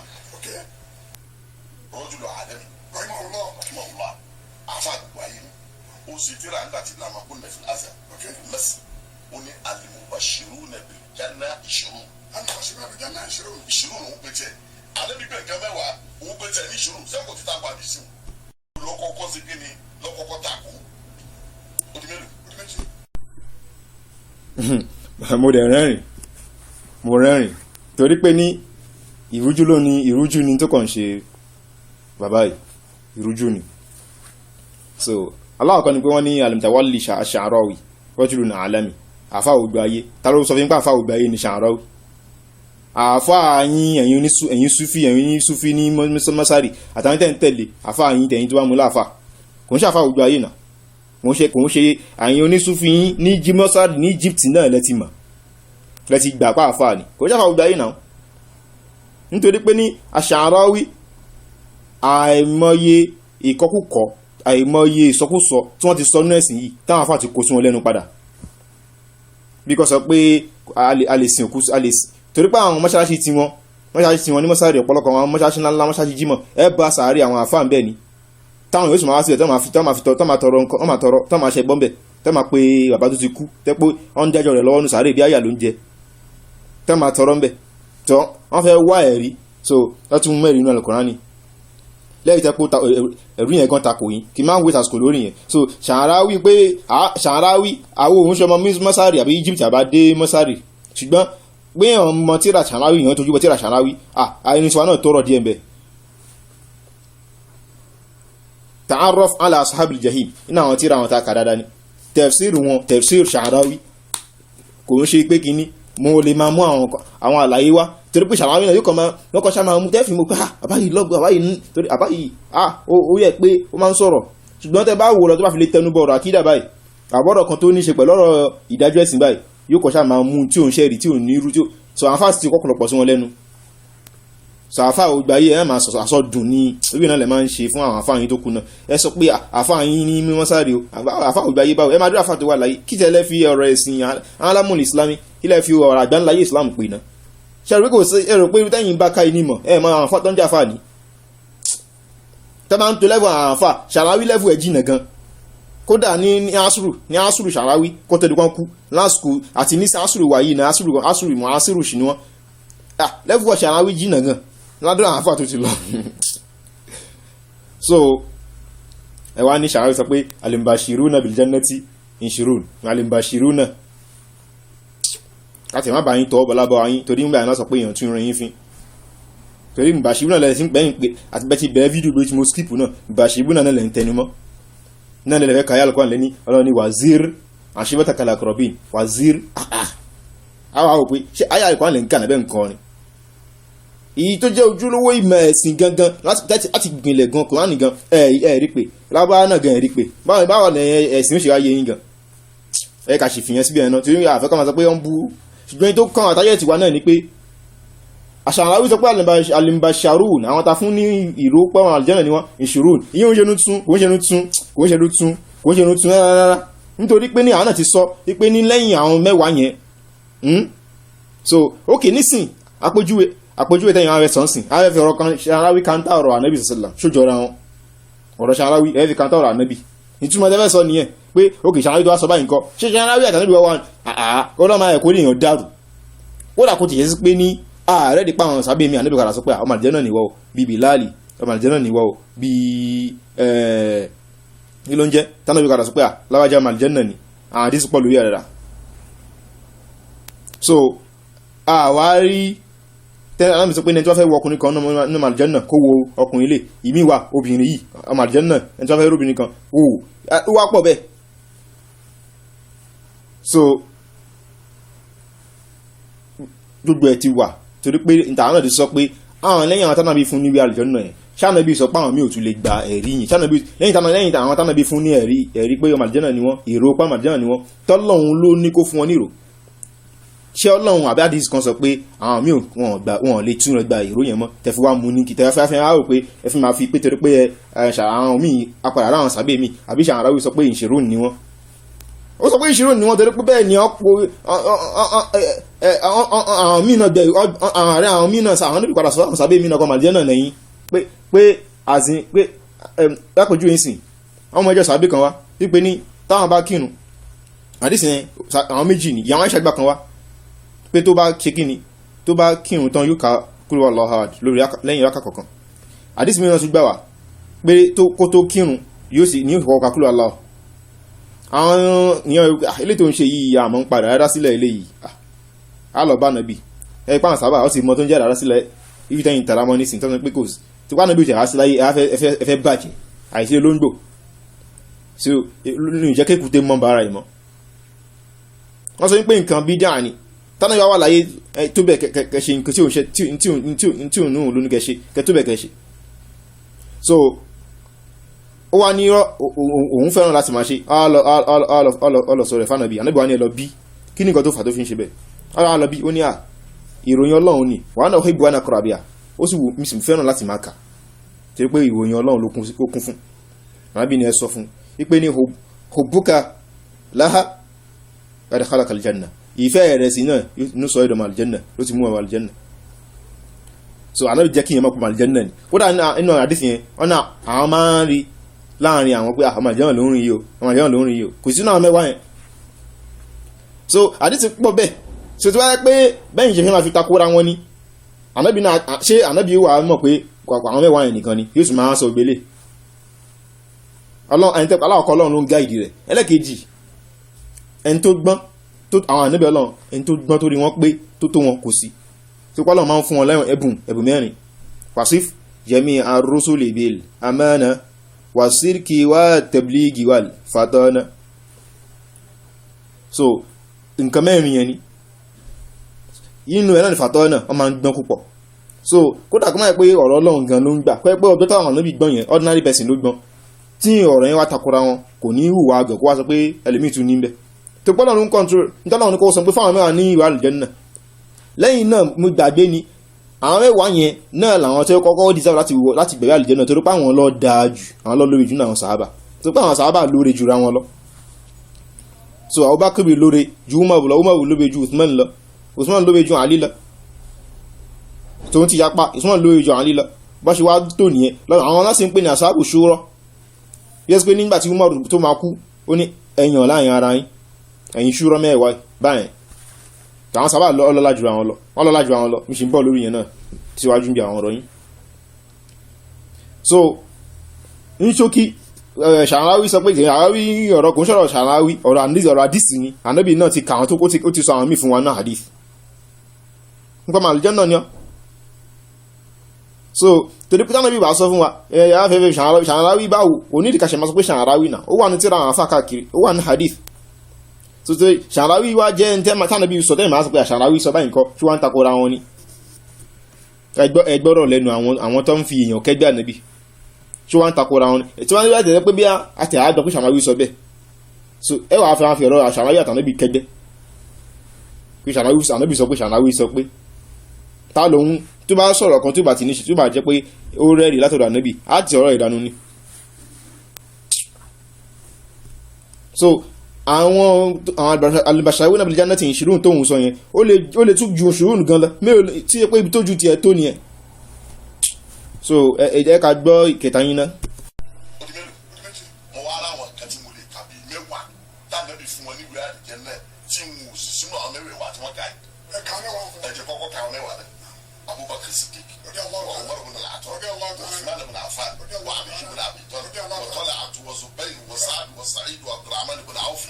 A: sí tíra nígbà tí lamọ kó nẹfẹ azà mẹsì ó ní al-mubashiruna bil janna ìṣòro.
B: al-mubashiruna bil janna ìṣòro.
A: ìṣòro ló ń pètè alẹ́ bíbẹ̀ nǹkan mẹ́wàá òun pètè ní ìṣòro sẹ́kọ̀ọ́ títà pàdé sí wọn lọ́kọ́kọ́ sí kí ni lọ́kọ́kọ́ tàkó ó di mélòó ó di méjì.
C: mo dẹ̀ rẹ́rìn mo rẹ́rìn torí pé ní ìrújú ló ní ìrújú ni tó kàn ṣe bàbá yìí ìrújú ni. So aláwọ̀kọ́ ni pé wọ́n ní alimtawalli Sha'rawi rajulun alami àfá ògbà ayé ta ló sọ fún pé àfá ògbà ayé ni Sha'rawi àfá yín ẹ̀yin Sufi ní Masari àtàwọn tẹ́ ń tẹ̀lé àfá yín tẹ̀yìn tó bá mú láàfá kò ń ṣàfá ògbà ayé náà kò ń ṣe àyìn onísúfì yín ní Masari ní Egypt náà lẹ́ti mọ̀ lẹ́ti gbà pa àfá ni kò ń ṣàfá ògbà ayé náà nítorí pé ní Sha'rawi àìmọye ìkọkúkọ àìmọye ìsọkúsọ tí wọ́n ti sọ nínú ẹ̀sìn yìí táwọn afá ti kó sí wọn lẹ́nu padà bí kò sọ pé a lè sin òkú torí pé àwọn mọ́ṣáláṣí tí wọ́n ní mọ́ṣáláṣí ọ̀pọ̀lọpọ̀ àwọn mọ́ṣáláṣí ńláńlá mọ́ṣáláṣí jímọ̀ ẹ bá sàárè àwọn àfá ń bẹ̀ ni táwọn yóò sì máa wá sílẹ̀ tó máa ṣe gbọ́nbẹ̀ tó máa pe bàbá tó ti kú tẹ́ pé wọ́n ń dájọ́ rẹ̀ lọ́wọ́ nù sàárè bí àyà ló ń jẹ tó máa tọrọ ń bẹ̀ tó wọ́n fẹ́ wá ẹ̀rí so láti mú mẹ́rin inú Al-Qur'ani lẹ́yìn tẹ́ pé ẹ̀rú yẹn gan takò yín kì máa ń wé tàṣkò lórí yẹn so Sha'rawi pé Sha'rawi àwọn òun ṣe ọmọ Masari àbí Egypt àbádé Masari ṣùgbọ́n pé ọmọ tíra Sha'rawi yẹn tójú bọ́ tíra Sha'rawi àìníṣọ́ náà tọrọ díẹ̀ mbẹ́. Ta'arraf ala ashabil jahim iná àwọn tíra àwọn ta kà dáadáa ni tafsir Sha'rawi kò ń ṣe pé kíní mo lè máa mú àwọn àlàyé wá torí pé Sha'rawi náà yóò kọ́ ṣá máa mú tẹ́fì mú pé àbáyìí lọ́gbọ̀ àbáyìí torí àbáyìí ó yẹ pé ó máa ń sọ̀rọ̀ ṣùgbọ́n tẹ́ bá wò lọ tó bá fi lè tẹnu bọ̀rọ̀ àkídà báyìí àbọ̀rọ̀ kan tó ní ṣe pẹ̀lú ọ̀rọ̀ ìdájọ́ ẹ̀sìn báyìí yóò kọ́ ṣá máa mú tí ò ń ṣẹ́rì tí ò ní irú tí ó sọ àfáà sì ti kọ́kọ̀lọpọ̀ sí wọn lẹ́nu sọ àfáà ògbà yìí ẹ máa sọ̀sọ̀ àsọdùn ní orí náà lè máa ń ṣe fún àwọn àfáà yín tó kù náà ẹ sọ pé àfáà yín ní Masari o àfáà ògbà yìí báwo ẹ máa dúró àfáà tó wà láyé kí tẹ́lẹ̀ fi ọ̀rọ̀ ẹ̀sìn alámùn Islami ilẹ̀ fi ọ̀rọ̀ àgbáńláyé Islam pè náà ṣẹ́rù kò sí ẹ̀rọ pé tẹ́yìn bá ká iní mọ̀ ẹ̀ mọ àwọn tó ń jà fà ní tẹ́ máa ń to lẹ́fù àwọn àfà Sha'rawi lẹ́fù ẹ̀ jìnà gan kódà ní asuru Sha'rawi kó tẹ́lẹ̀ kan kú lásìkò àti ní asuru wáyé ní asuru mọ̀ asuru ṣì ni wọ́n lẹ́fù Sha'rawi jìnà gan ládùn àwọn àfà tó ti lọ so ẹ wá ní Sha'rawi sọ pé al-mubashiruna bil jannati inshirun al-mubashiruna láti má bá yín tọ́ bọ́lábọ́ yín torí ń bá yín lọ́sọ̀ pé èèyàn tún rin yín fín torí Mubashiru náà lẹ́yìn sí gbẹ̀yìn pé àti bẹ́ẹ̀ ti bẹ̀rẹ̀ fídíò lórí tí mo skip náà Mubashiru náà lẹ́yìn tẹnumọ́ náà lẹ́yìn káyà lọ́kọ́ lẹ́ni ọlọ́run ní wazir àṣìbẹ́ta kalakrobin wazir àwọn àwọn pé ṣé ayé àlùkò lẹ́yìn kàn bẹ́ẹ̀ nǹkan ni èyí tó jẹ́ ojúlówó ìmọ̀ ẹ̀sìn gangan láti gbìnlẹ̀ gan Kùránì gan rí pé lábára náà gan rí pé báwo ni ẹ̀sìn ó ṣe wáyé yín gan ẹ kà sì fìyẹn síbi ẹ̀ náà torí àfẹ́kọ́ máa sọ pé ó ń bú ṣùgbọ́n tó kàn àtàyẹ̀ tiwa náà ni pé Sha'rawi sọ pé al-mubashirun àwọn ta fún ní ìró pọ́wọ́n àlùjànnà ni wọ́n ìṣòrún ìyẹn oúnjẹ ló tún rárá nítorí pé ní àwọn náà ti sọ pé ní lẹ́yìn àwọn mẹ́wàá yẹn so ókè nísìn àpèjúwe tẹ́yìn àwọn ẹ̀sán sìn àwọn ẹ̀fẹ̀ ọ̀rọ̀ kan Sha'rawi kanta ọ̀rọ̀ ànábì sallallahu ṣójọra wọn ọ̀rọ̀ Sha'rawi ẹ̀fẹ̀ kanta ọ̀rọ̀ ànábì ìtumọ̀ tẹ́fẹ́ sọ nìyẹn pé ókè Sha'rawi tó wá sọ báyìí nǹkan ṣe Sha'rawi àtànábì wọ́n wà ọlọ́mọ ẹ̀kọ́ lè yàn dàrú ó dà kó ti yẹ sí pé ní ààrẹ dípa àwọn sábẹ́ mi ànábì kàrà sọ pé ọmọ àlùjànnà nìwọ o bí Bilali ọmọ àlùjànnà nìwọ o bí kí ló ń jẹ́ tánàbì kàrà sọ pé láwájá ọmọ àlùjànnà ni àwọn àdísí pọ̀ lórí ẹ̀rẹ̀ so àwárí tẹ́lẹ̀ alámi sọ pé ẹni tí wọ́n fẹ́ wọ ọkùnrin kan ní ọmọ àlùjànnà kó wo ọkùnrin ilé ìmí wà obìnrin yìí ọmọ àlùjànnà ẹni tí wọ́n fẹ́ róbìnrin kan ó wá pọ̀ bẹ́ẹ̀ so gbogbo ẹ̀ ti wà torí pé ìtàn náà ti sọ pé àwọn lẹ́yìn àwọn tánàbí fún níwé àlùjànnà yẹn ṣánàbí sọ pé àwọn míì ò tún lè gba ẹ̀rí yìí ṣánàbí lẹ́yìn àwọn tánàbí fún ní ẹ̀rí pé ọmọ àlùjànnà ni wọ́n èrò pa ọmọ àlùjànnà ni wọ́n tọ́lọ́hun ló ní kó fún wọn nírò ṣé ọlọ́run àbí àdìsí kan sọ pé àwọn míì wọn lè tún gba èrò yẹn mọ́ tẹ̀fí wá mú ní kí tẹ̀fí fẹ́ wá rò pé ẹ fi máa fi pé torí pé àwọn míì apàdà láwọn sábẹ́ mi àbí Sha'rawi sọ pé ìṣirò ni wọ́n ó sọ pé ìṣirò ni wọ́n torí pé bẹ́ẹ̀ ni àwọn míì náà gbẹ àwọn míì náà àwọn níbi padà sọ àwọn sábẹ́ mi náà kọ́ màlìjẹ́ náà lẹ́yìn pé àzìn pé lápòjú yìí sìn ọmọ ẹjọ́ sàbí kan wá wípé ní táwọn bá kírun àdìsí yẹn àwọn méjì ni ìyàwó Àìṣà gbà kan wá pé tó bá ṣe kíni tó bá kírun tán yóò ká kúrò wà lọ́hàd lórí lẹ́yìn rákà kọ̀ọ̀kan àdìsí mìíràn tún gbà wá pé kó tó kírun yóò sì ní ìfọwọ́ ká kúrò Allah àwọn èèyàn ilé tó ń ṣe yìí àmọ́ ń padà rárá sílẹ̀ ilé yìí á lọ bá nàbì ẹ pa àwọn sábà ó sì mọ tó ń jẹ́ rárá sílẹ̀ ibi tẹ́yìn tàrà mọ́ nísìnyí tó ń pé kò sí tí wọ́n nàbì tẹ̀rá síláyé ẹ fẹ́ bàjẹ́ àìsí olóńgbò sí ní ìjẹ́ kékùté mọ́ bára ìmọ̀ wọ́n sọ pé nǹkan bí dáa ni tánà yóò wà láyé tó bẹ̀ kẹṣe nǹkan tí ò ń ṣe tí ò nù lónìí kẹṣe kẹ tó bẹ̀ kẹṣe so ó wá ní òun fẹ́ràn láti máa ṣe ọlọ́sọ rẹ̀ fánàbí ànábì wá ní ẹlọ bí kí ní nǹkan tó fà tó fi ń ṣe bẹ́ẹ̀ ọlọ́ bí ó ní ìròyìn ọlọ́run ni wàá náà ìbúwá náà kọ̀rọ̀ àbíà ó sì wù mí sì fẹ́ràn láti máa kà tí pé ìròyìn ọlọ́run ló kún fún ànábì ni ẹ sọ fún wípé ní hubbuka laha qad khalaqal aljanna ìfẹ́ rẹ̀ sí náà ní sọ ìdọ̀mọ̀ aljanna ló ti mú ọmọ aljanna so ànábì jẹ́ kí yẹn mọ́kùnmọ̀ aljanna ni ó dà nínú àdìsí yẹn ọ̀nà àwọn máa ń rí láàrin àwọn pé ọmọ aljanna ló ń rìn yìí o kò sí náà mẹ́wàá yẹn so àdìsí pọ̀ bẹ́ẹ̀ so tí wọ́n yẹ pé bẹ́yìn ṣe fi máa fi takora wọn ni ànábì náà ṣé ànábì wà á mọ̀ pé àwọn mẹ́wàá yẹn nìkan ni yóò sì máa sọ gbélé aláwọ̀kọ́ ọlọ́run ló ń gáìdì rẹ̀ ẹlẹ́kejì ẹni tó gbọ́n àwọn ànábì ọlọ́run ẹni tó gbọ́n tó rí wọn pé tó wọn kò sí tó pọ́ ọlọ́run máa ń fún wọn lẹ́wọ̀n ẹ̀bùn mẹ́rin wasif jẹ́mi arúsùlẹ̀ bil amánà wasirki wà tẹ̀blígì wà fatọ́nà so nǹkan mẹ́rin yẹn ni inú ẹ̀ náà ni fatọ́nà wọ́n máa ń gbọ́n púpọ̀ so kódà kó máa pé ọ̀rọ̀ ọlọ́run gan ló ń gbà pé ọjọ́ táwọn ànábì gbọ́n yẹn ordinary person ló gbọ́n tí ọ̀rọ̀ yẹn wá takora wọn kò ní hùwà àgọ̀ kó wá sọ pé ẹlòmíì tún ní bẹ́ẹ̀ tó pọ́ lọ́run control nítorí ní kó sọ pé fáwọn mẹ́wàá ní ìwà àlùjánnà lẹ́yìn náà mo gbàgbé ni àwọn mẹ́wàá yẹn náà làwọn tó kọ́kọ́ deserve láti gbẹ̀rẹ̀ àlùjánnà tó pé àwọn lọ dáa jù àwọn lọ lórí jù náà àwọn sàhábà tó pé àwọn sàhábà lóore jù ra wọn lọ so Abubakar lóore ju Umar lóore ju Usman lóore ju Ali lọ tó ń ti yapa Usman lóore ju Ali lọ bá ṣe wá tó nìyẹn lọ́nà àwọn aláṣẹ ń pè ní asáàbù ṣúrọ́ yẹ́sì pé nígbà tí Umar tó máa kú ó ní ẹ̀yàn láàrin ara yín ẹ̀yìn ṣúrọ́ mẹ́wàá báyẹn àwọn sábà ọlọ́lá jù àwọn lọ wọ́n lọ́lá jù àwọn lọ mi ṣe ń bọ̀ lórí yẹn náà síwájú bí àwọn ọ̀rọ̀ yín so ní ṣókí Ṣàráwí sọ pé Ṣàráwí ọ̀rọ̀ kò ń sọ̀rọ̀ Ṣàráwí ọ̀rọ̀ àdìsí ni ànábì náà ti kà àwọn tó ó ti sọ àwọn míì fún wa náà àdìsí nípa màlúùjẹ́ náà ni ọ́ so torí pé tánàbí bá sọ fún wa ẹ̀yà fẹ́fẹ́ Ṣàráwí báwo onídìíkàṣẹ́ máa sọ pé Ṣàráwí náà ó wà ní tíra àwọn afá káàkiri ó wà ní hadith so Ṣàráwí wá jẹ́ ní tánàbí sọ tẹ́lẹ̀ máa sọ pé Ṣàráwí sọ báyìí kọ́ tí wọ́n ń takora wọn ni ẹgbọ́rọ̀ lẹ́nu àwọn tó ń fi èèyàn kẹ́gbẹ́ ànábì tí wọ́n ń takora wọn ni tí wọ́n ń tẹ̀lé pé bí àti àádọ́ pé Ṣàráwí sọ bẹ́ẹ̀ so ẹ wàá fẹ́ wọn fi ọ̀rọ̀ Ṣàráwí àtànábì kẹ́gbẹ́ pé ànábì sọ pé Ṣàráwí sọ pé ta lòun tó bá sọ̀rọ̀ kan tó bá ti ní ṣe tó bá jẹ́ pé ó rẹ́rì látọ̀dọ̀ ànábì á ti ọ̀rọ̀ ìdánú ni so àwọn alìbàṣàwé náà bìlìjà náà ti ìṣirún tóhun sọ yẹn ó lè tún ju òṣùrún gan lọ mẹ́rin tí ó pé ibi tó ju tiẹ̀ tó nìyẹn so ẹ jẹ́ ká gbọ́ ìkẹta yín náà.
A: mo wá láwọn kan tí mo lè kà bíi mẹ́wàá táwọn ẹbí fún wọn ní ìwé àdìjẹ náà tí n ò sì sínú àwọn mẹ́wàá tí wọ́n kà yìí. ẹ jẹ́ kọ́kọ́ ka àwọn mẹ́wàá rẹ̀ Abubakar Siddiq Umar bin al-Khattab Uthman bin Affan wa Ali bin Abi Talib wa Talhat wa Zubayr wa Sa'd wa Sa'id wa Abdurrahman bin Awf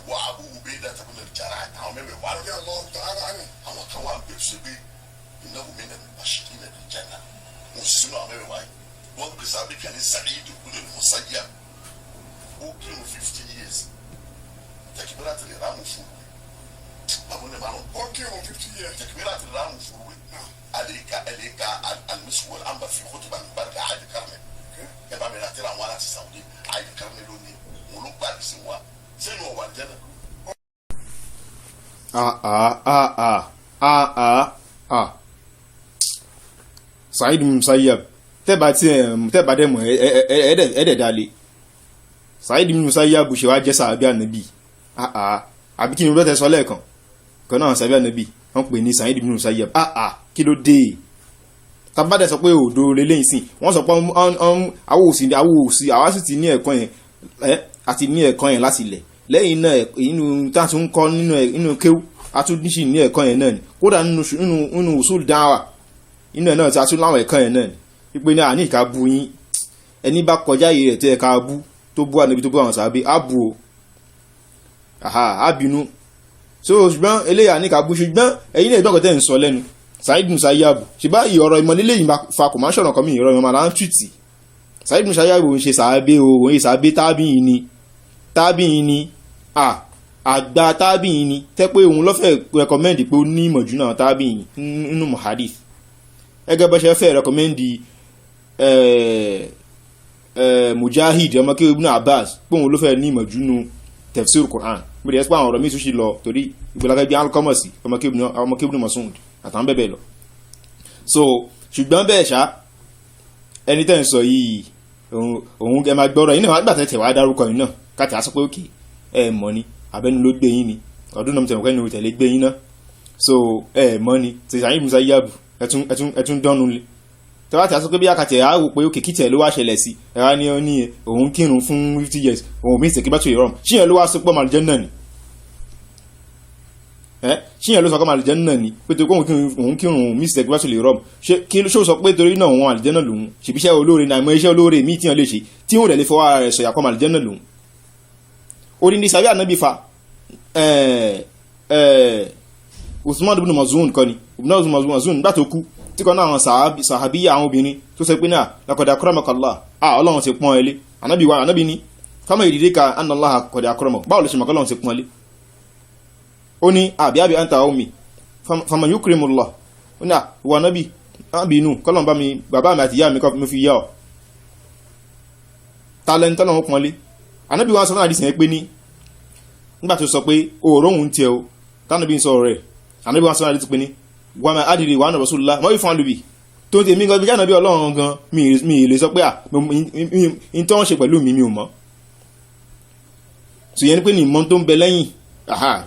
A: wa Abu Ubaidah bin al-Jarrah àwọn mẹ́wàá rẹ̀ àwọn kan wà bẹ̀rẹ̀ sí pé innahu min al-mubashirin bil jannah mo sì sínú àwọn mẹ́wàá yìí wọ́n gbèsè àbíkẹ́ ní Sa'id bin al-Musayyab ó kírun 50 years tẹkibira tẹlẹ ramu fún babone Marun ó kírun 50 years tẹkibira tẹlẹ ramu fún wẹ aleka alimisu wal amba fi khutba barka hadi karne ẹ bá mi ra tẹlẹ àwọn aláti Saudi hadi karne lónìí wọn ló gbàdí sí wa sẹ́yìn ọwà jẹnà.
C: Sa'id bin Musayyab tẹ́bà dẹ̀mọ̀ ẹ̀ẹ́dẹ̀ dalẹ̀ Sa'id bin Musayyab ṣe wá jẹ́ sàábí ànábì àbí kí ni rọ́tẹ̀ sọ lẹ́ẹ̀kan kan náà sàábí ànábì wọ́n pè ní Sa'id bin Musayyab kí ló dé tàbádẹ̀ sọ pé òdo lélẹ́yìn sí wọ́n sọ pé àwa sì ti ní ẹ̀kọ́ yẹn àti ní ẹ̀kọ́ yẹn láti ilẹ̀ lẹ́yìn náà inú tá a tún kọ́ nínú kéwú a tún níṣì ní ẹ̀kọ́ yẹn náà ni kódà nínú usul dáwà inú ẹ̀ náà tí a tún láwọn ẹ̀kọ́ yẹn náà ni wípé ní àní ìka bu yín ẹni bá kọjá yìí rẹ̀ tó yẹ ká bú tó bú ànábi tó bú àwọn sàábé á bu o á bínú so ṣùgbọ́n eléyà ní ìka bú ṣùgbọ́n ẹ̀yin náà ìdọ́kọ̀ tẹ́ ń sọ lẹ́nu Saheed Musayyab ṣùgbọ́n ọ̀rọ̀ ìmọ̀lélẹ́ yìí fa kò máa ń ṣọ̀rọ̀ kan mí ìrọ̀ ìmọ̀ là ń tùtì Saheed Musayyab ń ṣe sàábé o òun ṣe sàábé tábìyìn ni àgbà tábìyìn ni tẹ́ pé òun lọ́fẹ̀ẹ́ rẹkọmẹ́ndì pé ó ní ìmọ̀ jù náà tábìyìn nínú muhadith ẹgẹ́ bọ́ ṣe fẹ́ rẹkọmẹ́ndì Mujahid ọmọ kí Ibn Abbas pé òun ló fẹ́ ní ìmọ̀ jù nínú tafsir Qur'an bí i ẹ́sìpá àwọn ọ̀rọ̀ mi tún ṣe lọ torí ìgbèlágẹ́ bí alkọ́mọ̀sí ọmọ kí Ibn Mas'ud àtàwọn bẹ́ẹ̀ lọ so ṣùgbọ́n bẹ́ẹ̀ ṣá ẹni tẹ́ ń sọ yìí òun ẹ máa gbọ́rọ̀ yìí náà gbà tẹ́tẹ̀ wá dárúkọ yìí náà káàtì á sọ pé òkè ẹ mọ̀ ni abẹ́nu ló gbé yín ni ọdún náà tẹ̀wọ̀n kẹ́ni tẹ̀lé gbé yín náà so ẹ mọ̀ ni ti Saheed Musayyab ẹtún dánú lé tẹ́wọ́ àti á sọ pé bí akàtẹ̀ á wò pé òkè kìtẹ̀ ló wá ṣẹlẹ̀ sí ẹ wá ní ọ ní òun kírun fún 50 years òun mí ìsèkí bá tó ìrọ̀rùn ṣíyẹn ló wá sọ pé màlújẹ́ náà ni ṣíyàn ló sọ kọ́mọ àlìjẹ́ náà ni pé tó kóhun kírun mr gbásù lè rọ́m kí ló sọ pé torí náà wọn àlìjẹ́ náà lòun ṣèbíṣẹ́ olóore náà àmọ́ iṣẹ́ olóore míì tíyàn lè ṣe tí wọn rẹ̀ lè fọwọ́ ara rẹ̀ sọ̀yà kọ́mọ àlìjẹ́ náà lòun. orí ní sàbí ànábì fa Usman ibn Mazun kọ́ni ibn Mazun nígbà tó kú tí kan náà àwọn sàhábí àwọn obìnrin tó sọ pé náà laqad akramakallah ọlọ́run ti pọ́n ẹlé ànábì ní fáwọn ìdílé ka anna Allah qad akramahu báwo ló ṣe mọ̀ kọ́lọ́run ti pọ́n ẹlé ó ní àbí anta omi faman yukrimullah ó ní ìwà nábì ábìnú kọ́lọ̀ bá mi bàbá mi àti ìyá mi kọ́ mi fi yá ọ talent lọ́wọ́ pọ́nlé anábì wọn sọ náà àdìsìn pé ní nígbà tó sọ pé òòrùn tiẹ̀ o tánàbí ń sọ rẹ̀ anábì wọn sọ náà àdìsìn pé ní wà máa adìrì wà náà Rasulullah mọ́ ìfọ́n lùbì tó ti èmi gan bí jánàbí ọlọ́run gan mi lè sọ pé in tó ń ṣe pẹ̀lú mi ò mọ̀ so yẹn ni pé ní ìmọ̀ tó ń bẹ lẹ́yìn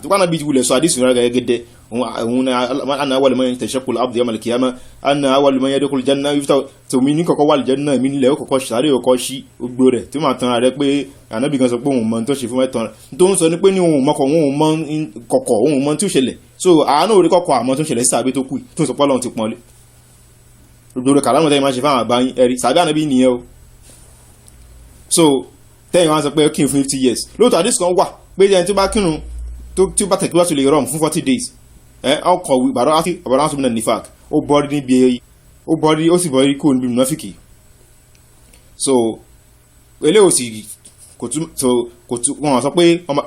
C: tó kwana bí wulẹ̀ sọ àdísì rẹ̀ gẹ́gẹ́dẹ́ òun ana awal man tashaqqu al-ardu yawm al-qiyamah ana awal man yadkhulu al-janna yufta tó mi ní kọ́kọ́ wà al-janna mi nílẹ̀ kọ́kọ́ sáré kọ́kọ́ sí gbogbo rẹ̀ tí máa tan rẹ̀ pé ànábì kan sọ pé òun mọ̀ tó ṣe fún mẹ́tàn tó ń sọ ní pé ní òun mọ̀ kọ́kọ́ òun mọ̀ tí ó ṣẹlẹ̀ so àánú orí kọ́kọ́ àmọ́ tó ṣẹlẹ̀ sàbẹ́ tó kù tó ń sọ pé Ọlọ́run ti pọ́nlé gbogbo rẹ̀ kàlámù tẹ́yìn máa ṣe fáwọn àbáyín ẹ̀rí sàbẹ́ ànábì nìyẹn o so tẹ́yìn wá sọ pé kí n fún 50 years lóòótọ́ àdísì kan wà pé ẹni tó bá kírun tí ó bá tẹ̀kí wá tó lè rọrùn fún 40 days ọkọ̀ ìbàdàn àti ọ̀bàdàn àti ọ̀bàdàn nifak ó bọ́rí níbi èyí ó sì bọ́rí kó níbi mùnáfíkì so eléyìí sì kò tún wọn sọ pé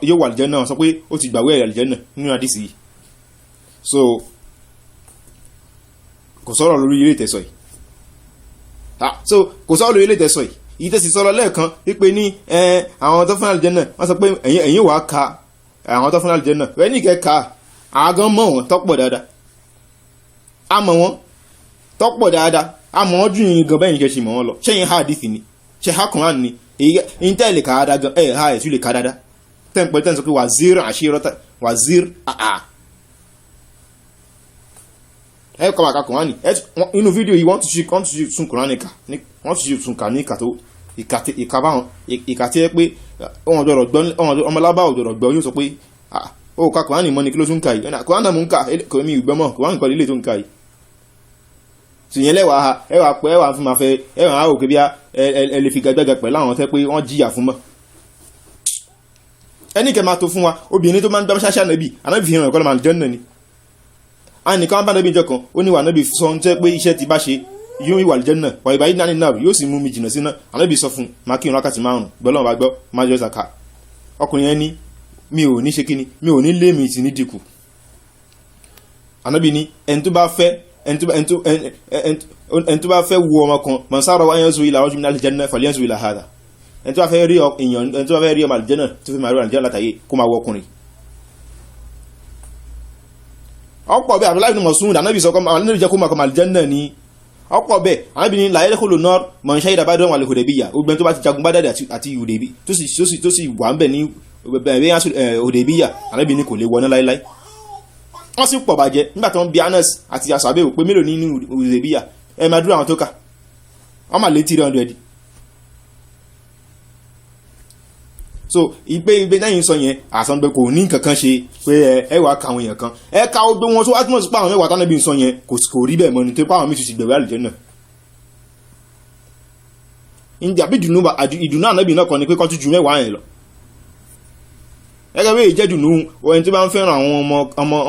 C: yóò wà àlìjẹ́ náà sọ pé ó ti gbàwé àlìjẹ́ náà nínú àdìsí yìí so kò sọ̀rọ̀ lórí ilé ìtẹ̀sọ̀ yìí so kò sọ̀rọ̀ lórí ilé ìtẹ̀sọ̀ yìí ìtẹ̀sí sọ̀rọ̀ lẹ́ẹ̀kan wípé ní àwọn tó fún àlìjẹ́ náà wọ́n sọ pé ẹ̀yin wàá ka àwọn tó fún àlìjẹ́ náà rẹ̀ ní ìkẹ́ka àgán mọ̀ wọ́n tọ́pọ̀ dáadáa a mọ̀ wọ́n tọ́pọ̀ dáadáa a mọ̀ wọ́n dùn yín gan bẹ́yìn kẹ́ ṣe mọ̀ wọ́n lọ ṣẹ́yìn ha àdìsí ni ṣe ha Kùránì ni èyí tẹ́ lè ka dáadáa gan ha ẹ̀ tún lè ka dáadáa tẹ́ǹpẹ́ tẹ́ǹ sọ pé wazir àṣírọ́tà wazir àà ẹ kọ́ màkà Kùránì inú fídíò yìí wọ́n tún sun Kùránì kà wọ́n tún sun kà ní ìkà tó ìkà báwọn ìkà tí ẹ pé ọmọlábà òjòrò gbọ́ yóò sọ pé ó ka Kùránì mọ́ ni kí ló tún ka yìí Kùránì mú ń ka kò mí ìgbọ́mọ̀ Kùránì kọ́ lílé tó ń ka yìí tìyẹn lẹ́wàá ha ẹwà pẹ́ ẹwà fún ma fẹ́ ẹwà á òkè bí ẹ lè fi gàgbẹ́gà pẹ̀lú àwọn tẹ́ pé wọ́n jìyà fún mọ́ ẹni kẹ máa tó fún wa obìnrin tó máa ń gbá ṣáṣá nàbì ànábì fi hàn ẹ̀kọ́ lọ́mọ àlùjànnà ni a nìkan bá nàbì ìjọ kan ó ní wà nàbì sọ ń tẹ́ pé iṣẹ́ ti bá ṣe yóò ìwà àlùjànnà wà ìbáyé náà ní náà yóò sì mú mi jìnnà sí náà ànábì sọ fún máa kí ìrun wákàtí 5 gbọ́lọ́wọ́ bá gbọ́ máa yọ zaka ọkùnrin yẹn ní mi ò ní ṣe kíni mi ò ní lé mi sí ní dínkù ànábì ní ẹni tó bá fẹ́ wo ọmọ kan man sara wa yanzu ila rajulin min al-janna falyanzu ila hada ẹni tó bá fẹ́ rí èèyàn ẹni tó bá fẹ́ rí ọmọ àlìjẹ́nà tó fi máa rí àlìjẹ́nà látàyè kó máa wọ ọkùnrin ọ̀pọ̀ bẹ́ẹ̀ Abdullahi ibn Mas'ud ànábì sọ kọ́mọ ànábì jẹ́ kó máa kọ́ àlìjẹ́nà ní ọ̀pọ̀ bẹ́ẹ̀ ànábì ní la yadkhulu an-nar man shahida Badran wal Hudaybiyah ogbẹ́ni tó bá ti jagun Badr àti Hudaybi tó sì wà ń bẹ̀ ní Hudaybiyah ànábì ní kò lè wọná láíláí wọ́n sì pọ̀ bàjẹ́ nígbà tí wọ́n bí Anas àti Sahabe pé mélòó nínú Hudaybiyah ẹ máa dúró àwọn tó kà wọ́n máa lé 300 so ìgbé náà yìí sọ yẹn àsọ̀nbẹ kò ní nǹkan kan ṣe pé ẹ wàá ka àwọn èèyàn kan ẹ ka ogbó wọn tó wá túmọ̀ sí pé àwọn mẹ́wàá tánàbí sọ yẹn kò rí bẹ́ẹ̀ mọ́ ni tó pé àwọn méjì ti gbẹ̀wé àlùjánnà. àbí ìdùnnú ànábì náà kọ́ ni pé kọ́ tún ju mẹ́wàá yẹn lọ. gẹ́gẹ́ bí èyí jẹ́ dùnnú ẹni tó bá ń fẹ́ràn àwọn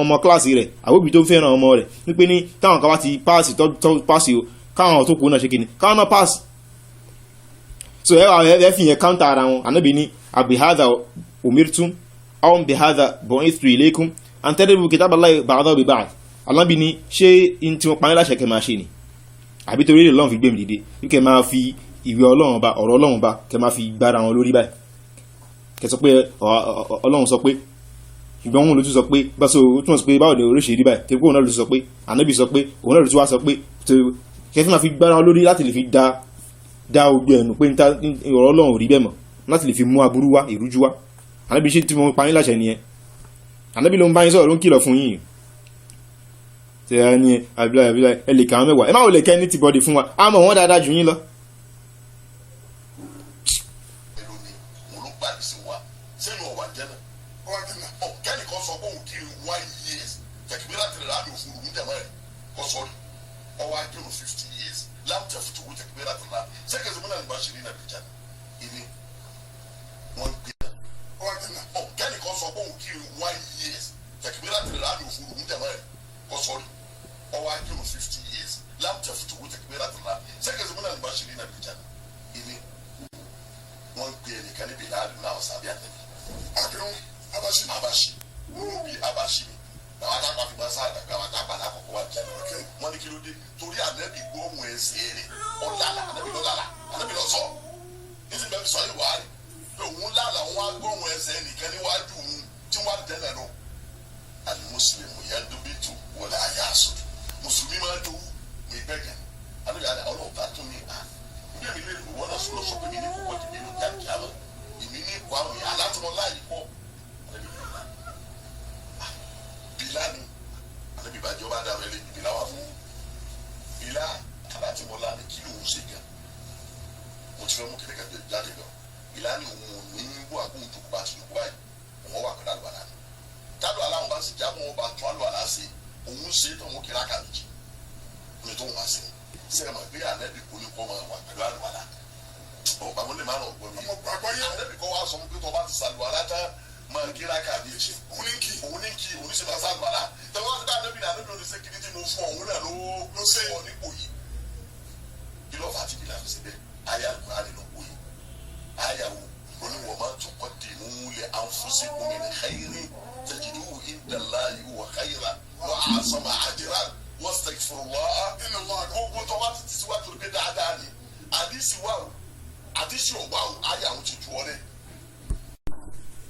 C: ọmọ kíláàsì rẹ̀ àbóbi tó ń fẹ́ràn ọmọ rẹ̀ wípé ní táwọn kan bá ti páàsì o káwọn tó kù náà ṣe kíni káwọn náà páàsì. so ẹ fi yẹn káńtà ara wọn ànábì ní abihada umirtum aw bihada bu'ithtu ilaykum an tadribu kitaballahi ba'dahu bi ba'd ànábì ní ṣé in tí wọ́n pa ní láṣẹ kẹ́ máa ṣe ni àbí torí èdè Ọlọ́run fi gbé mi dìde kẹ́ máa fi ìwé Ọlọ́run ba ọ̀rọ̀ Ọlọ́run ba kẹ́ máa fi gbára wọn lórí báyìí kẹ́ sọ pé Ọlọ́run sọ pé ṣùgbọ́n wọn ló tún sọ pé bá so ó túnmọ̀ sí pé báwo ni oríṣi rí báyìí tẹ́kọ̀ òun náà ló tún sọ pé ànábì sọ pé òun náà ló tún wá sọ pé kẹ́ fi máa fi gbára wọn lórí láti lè fi dá ojú ẹnu pé ọ̀rọ̀ Ọlọ́run ò rí bẹ́ẹ̀ mọ́ láti lè fi mú aburú wá ìrújú wá ànábì ṣe tí mo pa yín láṣẹ nìyẹn ànábì ló ń bá yín sọ̀rọ̀ ló ń kìlọ̀ fún yín ṣe ẹ ní àbílà ẹ lè kà á mẹ́wàá ẹ má wò lè kẹ́ ní tìbọ̀dì fún wa á mọ̀ wọ́n dáadáa jù yín lọ.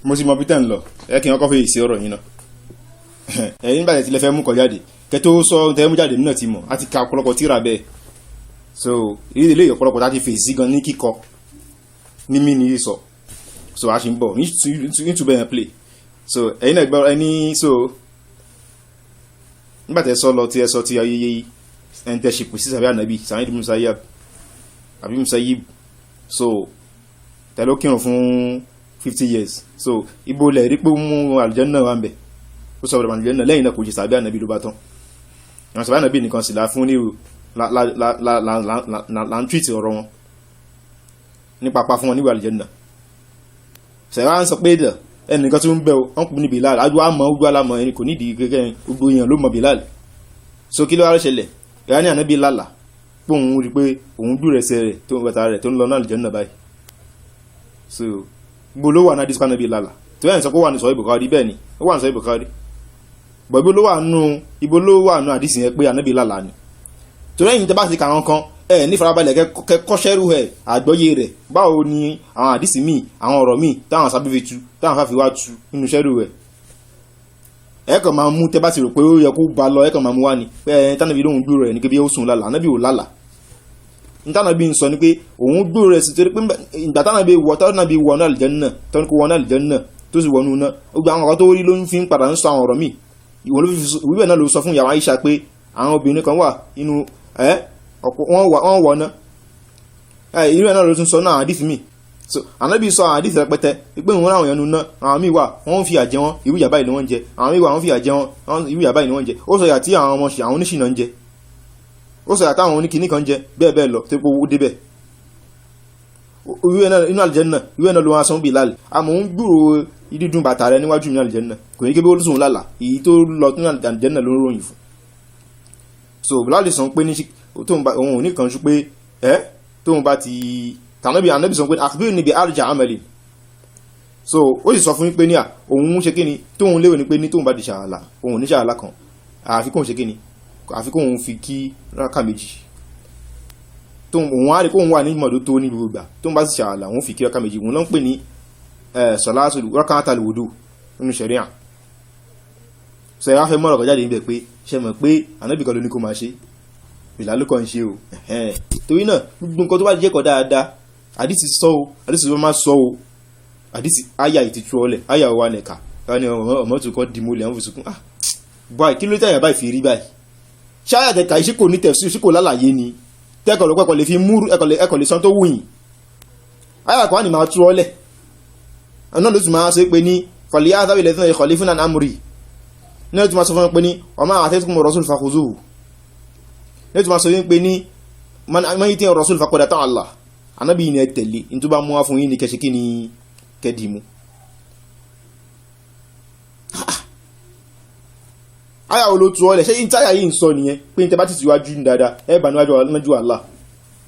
C: mo sì mọ bí tẹ́ ń lọ ẹ kí n kọ́ fi èsì ọ̀rọ̀ yín náà ẹ̀yin nígbà tí lẹ fẹ́ mú kọ jáde kẹ tó sọ tẹ́ mú jáde náà ti mọ̀ àti ka ọ̀pọ̀lọpọ̀ tíra bẹ́ẹ̀ so ilé ilé ọ̀pọ̀lọpọ̀ tá ti fèsì gan ní kíkọ mímí ní sọ so a ṣe ń bọ̀ nítúbẹ̀ yẹn play so ẹ̀yin náà gbọ́ ẹni so nígbà tẹ́ sọ lọ tí ẹ sọ ti ayẹyẹ ẹni tẹ́ ṣìpò sí sàbí ànábì sàyìn musayyab àbí musayyib so tẹ́ ló kírun fún 50 years so ibo lẹ̀ rí pé mú àlùjánnà wà ń bẹ̀ ó sọ ọ̀rọ̀ àlùjánnà lẹ́yìn náà kò jì sàbí ànábì ló bá tán àwọn sàbí ànábì nìkan sì lá fún ní la ń tweet ọ̀rọ̀ wọn nípa pa fún wọn níwà àlùjánnà sẹ̀wá ń sọ pé dẹ̀ ẹnìkan tó ń bẹ̀ wọ́n kù ní Bilal ajú àmọ́ ojú alámọ̀ ẹni kò nídìí gẹ́gẹ́ gbogbo èèyàn ló mọ̀ Bilal so kí ló wá ṣẹlẹ̀ ìyá ní ànábì lálà pé òun rí pé òun dúró ẹsẹ̀ rẹ̀ tó ń bàtà rẹ̀ tó ń lọ náà àlùjánnà báyìí so gbogbo ló wà náà dísíkà ànábì lálà tó yẹn sọ pé wà ní sọ Bukhari bẹ́ẹ̀ ni ó wà ní sọ Bukhari bọ̀ ibo ló wà nù àdìsí yẹn pé ànábì lálà ni torí ẹ̀yin tẹ́ bá ti kà wọn kan ẹ ní farabalẹ̀ kẹ́kọ́ṣẹ́rú ẹ̀ àgbọ́yé rẹ̀ báwo ni àwọn àdìsí míì àwọn ọ̀rọ̀ míì táwọn sábẹ́fẹ́ tu táwọn fàfi wá tu nínú ṣẹ́rú rẹ̀ ẹ kàn máa mú tẹ́ bá ti rò pé ó yẹ kó ba lọ ẹ kàn máa mú wá ni pé ẹ tánàbí lóhun gbúrò rẹ̀ ní kébí ó sùn lálà ànábì ò lálà ntánàbí ń sọ ni pé òun gbúrò rẹ̀ sì torí pé ìgbà tánàbí wọ náà àlùjánnà tó ní kó wọ náà àlùjánnà tó sì wọnú náà ó gba àwọn ọ̀rọ̀ tó rí ló ń fi ń padà ń sọ àwọn ọ̀rọ̀ míì ìwé náà ló sọ fún ìyàwó Aisha pé àwọn obìnrin kan wà inú wọ́n wọ̀ ná irú ẹ̀ náà ló tún sọ náà àdìsí mi so ànábì sọ àwọn àdìsí rẹpẹtẹ pé òun ráwọn yẹn nu ná àwọn míì wà wọ́n ń fi àjẹ wọn irú ìyà báyìí ni wọ́n ń jẹ àwọn míì wà wọ́n fi àjẹ wọn irú ìyà báyìí ni wọ́n ń jẹ ó sọ ìyà tí àwọn ọmọ àwọn oníṣìnà ń jẹ ó sọ ìyà táwọn oníkìíní kan ń jẹ bẹ́ẹ̀ bẹ́ẹ̀ lọ tó owó débẹ̀ inú àlìjẹ́nnà ìwé náà ló wá sán Bilal àmọ́ ń gbúrò dídùn bàtà rẹ níwájú mi àlìjẹ́nnà kò ní kébé olùsùn lálà èyí tó lọ nínú àlìjẹ́nnà ló ń ròyìn fún so Bilal sọ pé ní òun ò ní kan ṣú pé tóun bá ti tànàbí ànábì sọ pé àkùbí níbi àrùjà àmàlì so ó sì sọ fún pé ní à òun ṣe kíni tóun léwé ni pé ní tóun bá di ṣàhàlà òun ní ṣàhàlà kan àfikún ṣe kíni àfikún fi kí rákà méjì òun á rí kóun wà ní mọ̀dó tó ní gbogbo ìgbà tóun bá sì ṣàhàlà òun fi kí rákà méjì òun ló ń pè ní sọ̀láṣù rákàtàl wùdú nínú ṣẹ̀ríà sọ ẹ̀ wá fẹ́ mọ́rọ̀ kọjáde níbẹ̀ pé ṣe mọ̀ pé ànábì kan ló ní kó máa ṣe ìlàlúkọ̀ ń ṣe o torí náà gbogbo nǹkan tó bá jẹ́ kọ̀ dáadáa àdìsí sọ o àdìsí ló máa sọ o àdìsí àyà ìtìtú ọlẹ̀ àyà wà nẹ̀ka ní ọmọ tó kọ́ dìmú lẹ̀ wọ́n fi sunkún báyìí kí ló tẹ̀yà báyìí fi rí báyìí ṣáyà tẹ̀ka iṣẹ́ kò ní tẹ̀sí iṣẹ́ kò lálàyé ni tẹ́kọ̀ lọ́pọ̀ ẹ̀kọ̀ lè fi múrú ẹ̀kọ̀ lè san tó wùyìn àyà kan ní máa tú ọlẹ̀ ọ̀nà ló tún máa sọ pé ní fàlíyà àtàwí ilẹ̀ fún ẹ̀kọ̀ lè fún àmúrì ní ó tún máa sọ fún pé ní ọmọ àtẹ́tùkùn rasul fakhuzuhu ní ó tún máa sọ pé ní man yìí tí rasul faqad ata Allah anábì ní ẹ tẹ̀lé ní tó bá mú wá fún yín ní kẹsí kí ni kẹdìmú àyà wo ló tú ọlẹ̀ ṣé ìtayà yìí ń sọ nìyẹn pé ní tẹ bá ti síwájú ní dáadáa ẹ bá níwájú Allah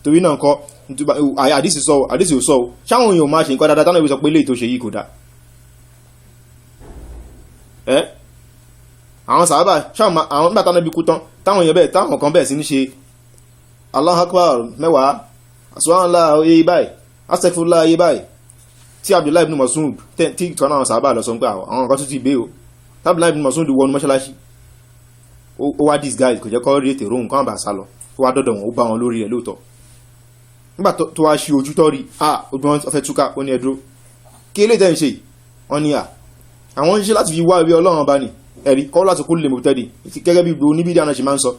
C: torí náà kọ́ àdìsí ò sọ o ṣáwọn èèyàn máa ṣe nǹkan dáadáa tánà ìwé sọ pé léè tó ṣe yìí kò dá àwọn sàábà àwọn nígbà tánà bí kú tán táwọn èèyàn bẹ́ẹ̀ táwọn kan bẹ́ẹ̀ sí ní ṣe Allahu Akbar mẹ́wàá subhanallah oyè báyìí astaghfirullah oyè báyìí tí Abdullahi ibn Mas'ud tí ìtọ́nà àwọn sàábà lọ sọ pé àwọn kan tó ti gbé o tí Abdullahi ibn Mas'ud wọnú mọ́ṣáláṣí ó wá disguise kò jẹ́ kọ́ rí ètè róhùn káwọn bá sá lọ ó wá dọ́dọ̀ wọn ó bá wọn lórí ẹ̀ lóòótọ́ nígbà tó wá ṣí ojú tọ́rí ojú wọn fẹ́ túká ó ní ẹdúró kí ilé tẹ́ ń ṣe wọ́n ní àwọn ń ṣe láti fi wá ìwé Ọlọ́run bá ní ẹ̀rí kọ́ láti kó lè mọ̀ tẹ́dì gẹ́gẹ́ bí gbogbo níbi dáná ṣe máa ń sọ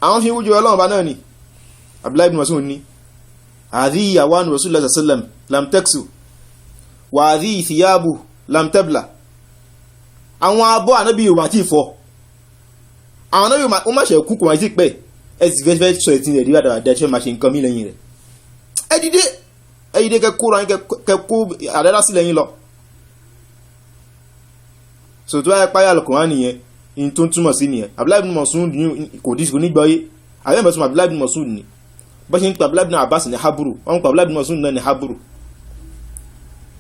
C: àwọn fi wújú Ọlọ́run bá náà ni Abdullahi ibn Mas'ud ní àdí Awon Rasulullah sallam lam taksu wà àdí thiyabu lam tabla àwọn abọ́ ànábì yóò máa tí fọ́ àwọn ànábì ó má ṣe kú kò máa tí pẹ́ ẹ sì fẹ́ sọ ẹ̀tí rẹ̀ díwádà àdáṣẹ́ máa ṣe nǹkan mí lẹ́yìn rẹ̀ ẹ dìde kẹ́kó àdára sí lẹ́yìn lọ so tó bá páyà lọ́kùnrin nìyẹn in tó ń túmọ̀ sí nìyẹn Abdullahi ibn Mas'ud kò ní gbọ́yé àwọn ẹ̀mọ̀ túnmọ̀ Abdullahi ibn Mas'ud ni bá ṣe ń pa Abdullahi ibn Abbas ní haburu wọ́n ń pa Abdullahi ibn Mas'ud náà ní haburu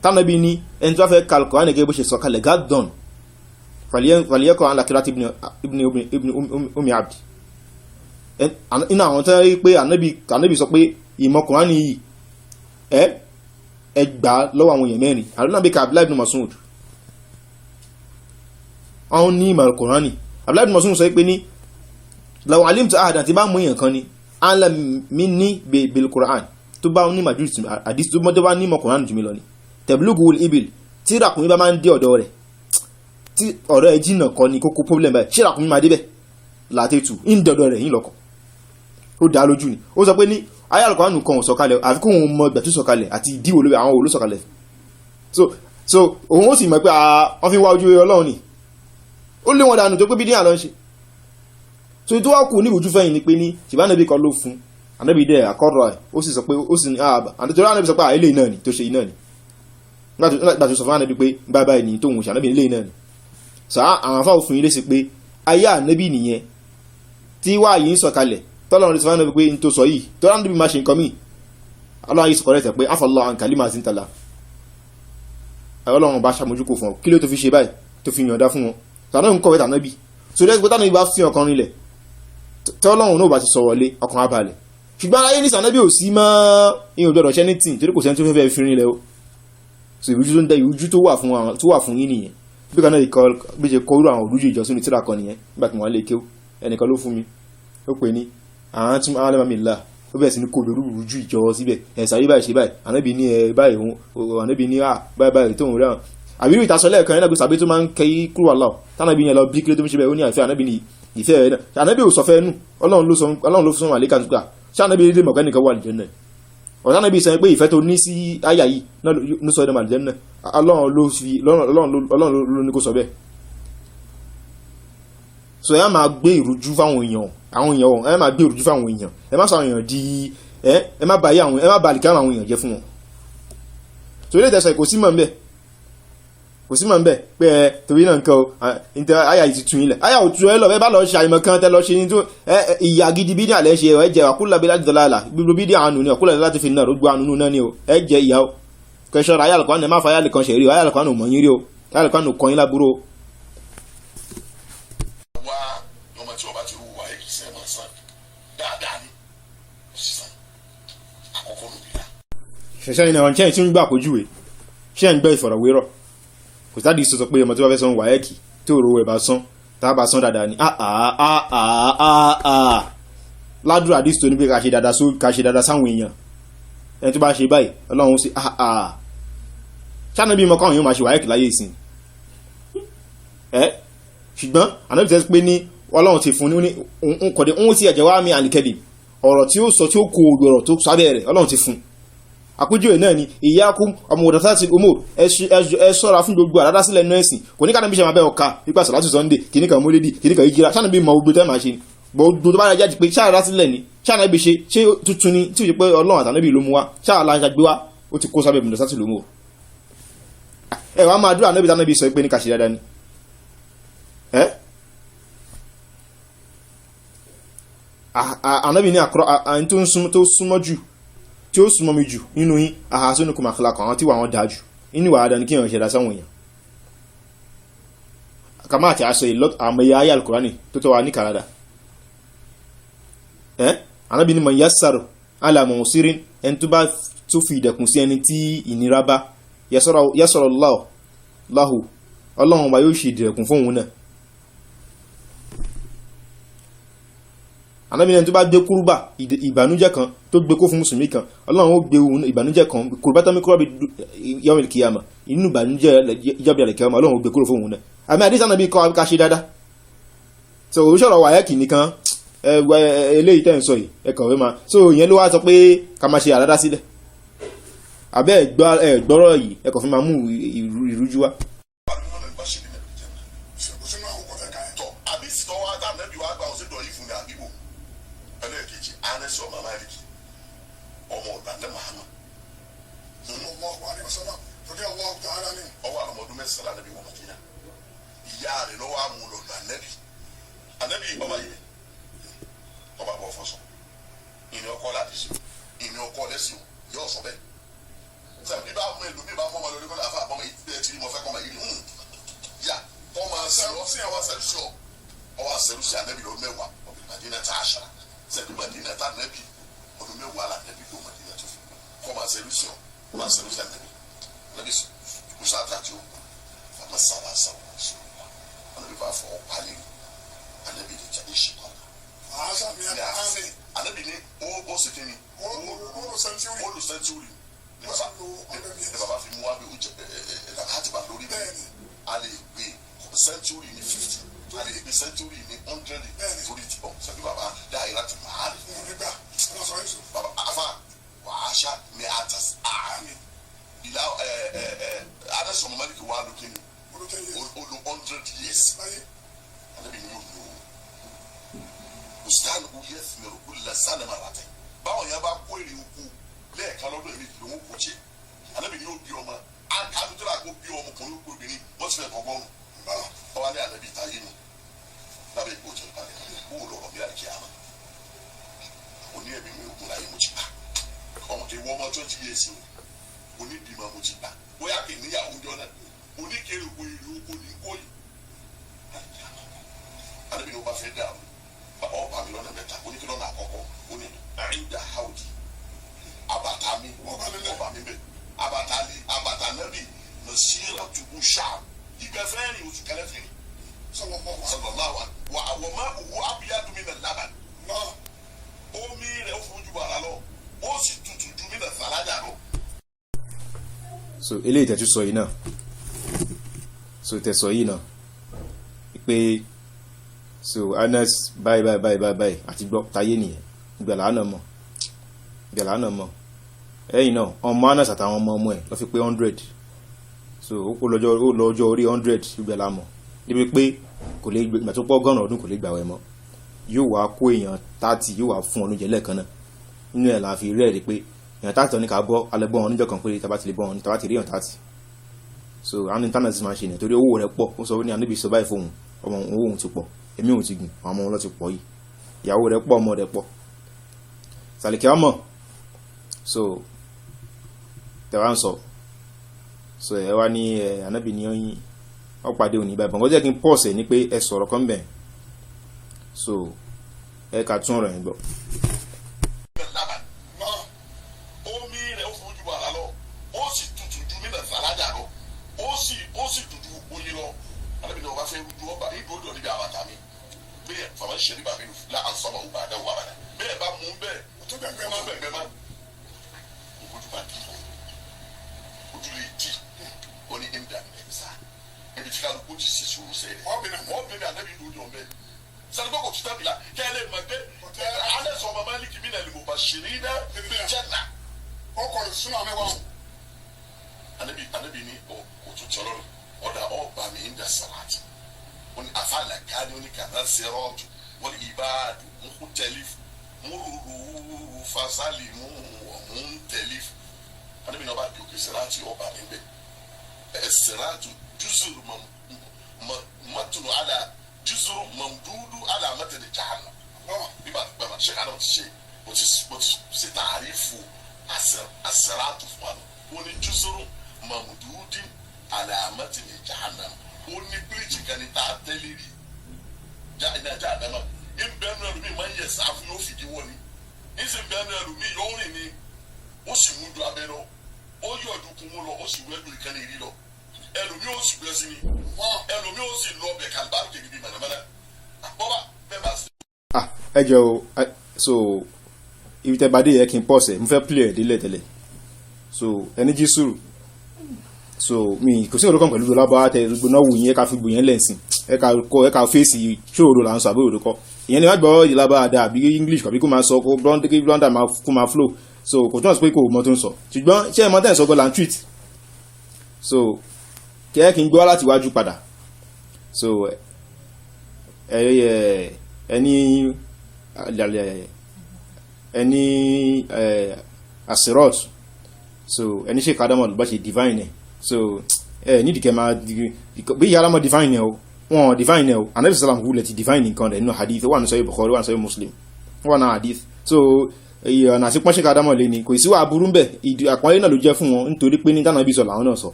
C: tánàbí ní ẹni tó bá fẹ́ kalkọ̀ wọ́n nìgẹ́ bó ṣe sọ kalẹ̀ gadon faliyẹ́kọ̀ alakirati ibn Ummi Abdi iná àwọn tó rí pé ànábì sọ pé ìmọ̀kùnrin yìí ẹ gbà lọ́wọ́ àwọn èèyàn mẹ́rin àdúnàbí ka Abdullahi ibn Mas'ud àwọn ní ìmọ̀ Kùránì Abdullahi ibn Mas'ud sọ pé ní law alimtu ahadan tí bá mú èèyàn kan ní ala minni bil Qur'an tó bá ní màjú àdís tó mọ́jọ́ bá ní ìmọ̀ Kùránì jù mí lọ ní tablughul ibil tí ràkùnmí bá máa ń dé ọ̀dọ̀ rẹ̀ tí ọ̀rọ̀ ẹ̀ jìnnà kọ́ ni kókó problem báyìí ṣé ràkùnmí máa débẹ̀ látẹ̀tù ń dọ̀dọ̀ rẹ̀ yín lọ́kọ̀ ó dá lójú ni ó sọ pé ní ayé Al-Qur'an kan sọ̀kalẹ̀ àfi kó òun mọ ìgbà tó sọ̀kalẹ̀ àti ìdíwò lórí àwọn olú sọ̀kalẹ̀ so òun ó sì mọ̀ pé wọ́n fi wá ojú Ọlọ́run ni ó lé wọn dànù tó pé bí díẹ̀ lọ ń ṣe so tó wá kù ní ìwòjú fẹ́yìn ni pé ní ṣìbá nàbí kan ló fún ànábì dẹ̀ àkọ́rọ̀ ẹ̀ ó sì sọ pé ó sì ní àtẹ̀tẹ̀rọ̀ ànábì sọ pé ilé náà ni tó ṣe iná ni nígbà tó sọ fún ànábì pé báyìí ni tóun ṣe ànábì ilé náà ni so àwọn afá òfin ilé sí pé ayé ànábì nìyẹn tí wá yìí ń sọ̀kalẹ̀ tọ́lọ́run sọ fún ànábì pé n tó sọ yìí tọ́lọ́run ànábì máa ṣe nǹkan míì Ọlọ́run yìí sọ̀kọ̀rẹ́ tẹ̀ pé afallahu an kalimatin tala Ọlọ́run bá ṣàmójúkò fún ọ kí ló tó fi ṣe báyìí tó fi yànda fún wọn tàná ń kọ̀wé tànábì so lẹ́gbẹ̀ẹ́ tánà ìbá fi ọkàn rinlẹ̀ tọ́lọ́run náà bá ti sọ̀rọ̀ lé ọkàn abalẹ̀ ṣùgbọ́n ayé ní sànábì ò sí mọ́ ìyẹn òjò ọ̀dọ̀ṣẹ́ ní tìǹ torí kò sẹ́ni tó fẹ́ fi rinlẹ̀ o so ìrújú tó ń dẹ ìrújú tó wà fún yín nìyẹn bí kan náà bí ṣe kọ irú àwọn òrújú ìjọsìn ní tíra kan nìyẹn nígbà tí wọ́n lè kéw ẹnìkan ló fún mi ó pè ní àwọn tí wọ́n lẹ́mọ̀ mi là ó bẹ̀rẹ̀ sí ní kó lórí ìrújú ìjọ síbẹ̀ ẹ̀sà yí báyìí ṣe báyìí ànábì ní báyìí òun ànábì ní báyìí tóun rẹ̀ àbí ìrú ìtasọ lẹ́ẹ̀kan nígbà sàbí tó máa ń kẹ́ kúrò àlọ́ tánàbí yẹn lọ bí kílé tó ń ṣe bẹ́ẹ̀ ó ní àìfẹ́ ànábì ní ìfẹ́ rẹ̀ náà ànábì ò sọ fẹ́ nù Ọlọ́run ló fún àlékà nípa ṣé ànábì lè mọ̀ kẹ́nìkan wà nìjẹ́ náà ọ̀tá náà bí sọ pé ìfẹ́ tó ní sí àyà yìí náà ló sọ ẹ̀dọ̀ màlìjẹ́ náà Ọlọ́run ló ní kó sọ bẹ́ẹ̀. So ẹ máa gbé ìrújú fáwọn èèyàn ẹ máa gbé ìrújú fáwọn èèyàn ẹ má sọ àwọn èèyàn di ẹ má bàyí àwọn ẹ má bàlì káwọn èèyàn jẹ́ fún wọn. So ilé ìtẹ̀sọ̀ kò sí mọ̀ ń bẹ̀ pé torí náà nǹkan àyà yìí ti tún ilẹ̀ àyà ò tún ẹ lọ ẹ bá lọ ṣe àìmọ̀ kan tẹ lọ ṣe ní tó ìyà gidi bí ní àlẹ́ ṣe ẹ jẹ àkúlà bí láti dọ̀là gbogbo bí dí àánú ni àkúlà láti fi náà gbogbo àánú náà ni o ẹ jẹ ìyà o kẹsàn àyà lùkọ́ ẹ má fa àyà lùkọ́ ṣe rí o àyà lùkọ́ mọ̀ yín rí o àyà lùkọ́ kọ́ yín lábúrò.
A: wá ọmọ tí ọba ti rú wa ẹ kì í sẹ́ máa sàn dáadáa ni sísan àkọ́kọ́ ló bí la.
C: ṣẹ̀ṣẹ̀ ní àwọn tí ń gbà àpòjúwe ṣé ń gbọ́ ìfọ̀rọ̀wérọ̀ kò sáà di sọ pé ọmọ tí wọ́n fẹ́ san wáyẹ́kì tí òru ẹ̀ bá san tá a bá san dáadáa ni ládùúrà àdìsí tó ní pé ká ṣe dáadáa sáwọn èèyàn ẹni tó bá ṣe báyìí Ọlọ́run sí ṣáà bí mọ́kànlá yóò máa ṣe wáyẹ́kì láyé ìsìn ṣùgbọ́n ànábì tẹ́ pé ní Ọlọ́run ti fún ní kọ̀dé ń sí ẹ̀jẹ̀ wá mi àlìkẹ́dì ọ̀rọ̀ tí ó sọ tí ó kó ọ̀rọ̀ tó sábẹ́ rẹ̀ Ọlọ́run ti fún àpéjúwe náà ni ìyákùn ọmọ òdàtàtì ọmọ ẹ ṣọ́ra fún gbogbo àdádásílẹ̀ inú ẹ̀sìn kò ní ká níbi ṣe máa bẹ́ ọ̀ka nípa sàlátù Sunday kìnnìkan mólídì kìnnìkan ìjìra ṣáà níbi mọ gbogbo tẹ́ máa ṣe gbogbo tó bá rẹ̀ jáde pé ṣáà àdádásílẹ̀ ni ṣáà náà bí ṣe tuntun ni tí ó ṣe pé Ọlọ́run àtànábì ló mú wá ṣáà aláǹṣà gbé wá ó ti kó sábẹ́ òdàtàtì ló mú ẹ wàá máa dúrà ànábì tánábì sọ pé ní ká ṣe dáadáa ni ànábì ní àkọ́rọ̀ tó súnmọ́ jù tí ó súnmọ́ mi jù nínú yín ahasunukum akhlaqan àwọn tí wà wọ́n dáa jù inú wà á dání kí èèyàn ṣẹ̀dá sáwọn èèyàn kàmá àti aṣọ àmọye ayé alukurani tó tọ́ wa ní kàràdà Ànábì ní man yassara ala mu'sirin ẹni tó bá tó fi ìdẹ̀kùn sí ẹni tí ìnira bá yassara lahu Ọlọ́run wa yóò ṣe ìdẹ̀kùn fún òun náà. Ànábì ní ẹni tó bá gbé kúrúbà ìbànújẹ́ kan tó gbé kó fún mùsùlùmí kan Ọlọ́run ó gbé ìbànújẹ́ kan kúrúbà tán mi kúrò bí yawmil qiyamah inú ìbànújẹ́ ìjọba ìkẹyàmọ̀ Ọlọ́run ó gbé kúrò fún òun náà. Àmì àdísà náà bí kọ́ ká ṣe dáadáa so òṣòro wáyẹ́kì nìkan eléyìí tẹ́ ń sọ yìí ẹkàn wé máa so ìyẹn ló wá sọ pé ká máa ṣe àdádá sílẹ̀ àbẹ́ ẹ̀gbọ́rọ̀ yìí ẹkàn fi máa mú ìrújú wá.
A: ìyá rẹ̀ lọ́wọ́ àmúlò lànàbì ànàbì bàbá yìí ọba bọ̀ fọ́sọ̀ ìní ọkọ láti ṣe ìní ọkọ lẹ́sìn yóò sọ bẹ́ẹ̀ sẹ́mi bá mú èlò mi bá fọ́ ọmọ lórí kọ́lá àfa àbọ̀mọ̀ yìí bẹ́ẹ̀ tí mo fẹ́ kọ́ ọmọ yìí yà ọmọ sẹ́rùsì àwọn sẹ́rùsì ọwọ́ sẹ́rùsì ànàbì ló mẹ́wàá ọ̀bìn Madina tá a ṣara sẹ́mi Madina tá ànàbì ọdún mẹ́wàá lànàbì ló Madina tó fi kọ́ ọmọ sẹ́rùsì ànàbì ànàbì kùsà àtàtì ó ọmọ sábà sábà anabi b'a fɔ pali anabi de jadi si kɔnɔ. anabi ni o setini olu sɛntiwuli ne baba fi mu abi hati ba lórí bẹ́ẹ̀ ale gbe sɛntiwuli ni 50 ale gbe sɛntiwuli ni 100 torí ti bɔ sɛbi baba daayira ti maa le. baba afa wàhásà mi atas ami ila ada sɔgɔn maliki waa lókè olu 100 years anabi ni yóò lò ustani uyẹ fìmẹrù kúlẹ sani marate báwọn yẹn bá kó èrè oko lẹ́ẹ̀kan lọ́dún èmi tí wọn kò jẹ anabi ni yóò bí ọmọ akadutọ la kó bí ọmọ kan yóò kó obìnrin wọn ti fẹ́ kọgbọn ọwọ alẹ anabi ta yé mi lábẹ́ ìgbó jẹ balẹ kó o lọ́rọ̀ mi láti kí a ma òní ẹbí mi ògùn láyé mo ti gbà ọmọ kì í wọ ọmọ 20 years o òní bímọ mo ti gbà bóyá kì í níyàwó jọ náà oníkèrè wo ìlú oko ní kóyì alebi ní o bá fẹ́ dà o ọba mi lọ́nà mẹ́ta oníkèrè lọ́nà àkọ́kọ́ oní àìdá haudi abata mi ọba mi bẹ abata nẹbi na sira tubu ṣáà ibẹ̀ fẹ́ ni oṣù kẹlẹ́ fi ni sallallahu wa ma owó abiya dumi na laban omi rẹ̀ o fojú bara lọ o sì tutù dumi na salaja lọ.
C: so eléyìí tẹ́tù sọ yìí náà so tẹ̀sọ̀ yìí náà pé so Anas báyìí àti gbọ́ tayé nìyẹn ìgbàlá náà mọ̀ ẹ̀yìn náà ọmọ Anas àtàwọn ọmọ ẹ̀ lọ fi pé 100 so ó kó lọ́jọ́ orí 100 ìgbẹ́ la mọ̀ níbi pé kò lè gbà tó pọ̀ gọ́nà ọdún kò lè gbàwẹ̀ mọ́ yóò wá kó èèyàn 30 yóò wá fún ọ lóúnjẹ lẹ́ẹ̀kan náà nínú ẹ̀ la fi rẹ́ẹ̀rí pé èèyàn 30 ní ká bọ́ alẹ́gbọ́n wọn níjọ́ kan pé tàbá ti lè bọ́ wọn tàbá ti rí èèyàn 30 so àwọn internet máa ń ṣe ní torí owó rẹ̀ pọ̀ ó sọ ní àníbi sọ báyìí fóun ọmọ òun ti pọ̀ èmi òun ti gùn àwọn ọmọ wọn lọ ti pọ̀ yìí ìyàwó rẹ̀ pọ̀ ọmọ rẹ̀ pọ̀ sàlìkẹ́ ọmọ so tẹ̀wá ń sọ so ẹ wá ní ànábì ní ọyìn ọ̀pàdé òní báyìí bọ̀ngọ́ jẹ́ kí n pọ̀ọ̀sẹ̀ ní pé ẹ sọ̀rọ̀ kan bẹ̀ so ẹ kà tún ọ̀rọ̀ yẹn gbọ́.
A: omi rẹ̀ ó fojú bàrà lọ ó sì tutù ju mí náà sàlájà lọ ó sì tutù oyin lọ ànábì ní ọba fẹ́ rújú ọba ìdúró níbi àbàtà mi bẹ́ẹ̀ fàmà ṣe ní bàbá mi là á sọ̀rọ̀ ọba àdáwọ̀ àbàdà bẹ́ẹ̀ bá mú bẹ́ẹ̀ tó bẹ̀gbẹ́ má bẹ̀gbẹ́ má ojú bá dì ojú lè dì ó ní ẹ̀mí dàbí ẹ̀mí sá ẹ̀mí tí kálukú ti ṣe sùúrù sẹ́yìn ọ̀bìnrin ànábì ní ojú ọ̀bẹ sàlùbọ̀ kò tún tàbí la kẹ́lẹ́ mọ̀ pé alẹ́ sọ ọmọ Málíkì mí nàlẹ́ mọ̀ bá ṣeré iná jẹ́nà
B: ọkọ̀ ìsúná mẹ́wàá
A: ànábì ní kò tún tọ́lọ́ ọ̀dà ọ̀bà mi ń dà sàràtì wọ́n afáàlà káàdì wọ́n kàdá sẹ́rọ̀ọ̀tù wọ́n ìbáàdù ń tẹ́lifù múrùrù fasálì mú ọ̀hún tẹ́lifù ànábì náà bá di òkè sẹ́ràtì ọ̀bà mi bẹ́ẹ̀ sẹ́ràtù jùzùrù mọ́tòlù àlà jùzùrù mọ̀mdúdú àlà mọ́tòlù jàánà bíbá bàbá ṣe àná ti ṣe mo ti ṣe tààrífù àsẹ́ràtù fún wa wọ́n ní jùzùrù mọ̀mdúdú àlà mọ́tòlù jàánà ó ní bíríjì kan ní tá a tẹ́lẹ̀ rí iná ajá àdámà ń bẹ́ẹ̀ nù ẹlòmíì máa ń yẹ sáfù yóò fìdí wọ̀ ni ń sì bẹ́ẹ̀ nù ẹlòmíì yóò rìn ní ó sì mú du abẹ́ lọ ó yọ ọdúnkún mú lọ ó sì wẹ́ lórí kan èrí lọ ẹlòmíì ó sì gbẹ́ sí ni ẹlòmíì ó sì lọ bẹ̀ kàlùbárù kejì bíi mànàmáná bọ́bá bẹ́ẹ̀ bá sí.
C: ẹ jẹ́ o so ibi tẹ́ bá dé yẹ kí n pọ̀ sẹ̀ mo fẹ́ pílẹ̀ délẹ̀ tẹ́lẹ̀ so ẹni jí sùúrù so mi kò sí òrùkàn pẹ̀lú ìlọ́bọ̀ àtẹ ìgbóná wù yín ẹ̀ka fi gbò yẹn lẹ́sìn ẹ̀ka fèsì ṣòro là ń sọ àbúrò kọ́ ìyẹn ni wọ́n gbọ́ ìlọ́bọ̀ àdá àbí English kàbí kó máa sọ kó blonder kó máa flow so kò tún àti pé kò mọ tó ń sọ ṣùgbọ́n ṣé ẹ mọ tẹ́ ẹ̀ sọ gan la ń tweet so kẹ́ kí n gbọ́ láti wájú padà so ẹni asirot so ẹni ṣe kádàmọ̀ ló bá ṣe divine ẹ̀ so nídìí kẹ́ máa bí yàrá mọ́ divine ẹ̀ o wọn divine ẹ̀ o anabi sallam wúlẹ̀ ti divine nǹkan rẹ̀ nínú hadith wà ní sọ́yìn Bukhari wà ní sọ́yìn Muslim wà náà hadith so ọ̀nà àti pọ́nṣẹ́ kádàmọ̀ lé ní kò sí wà burú bẹ̀ àpọ́nlé náà ló jẹ́ fún wọn nítorí pé ní tánàbí sọ làwọn náà sọ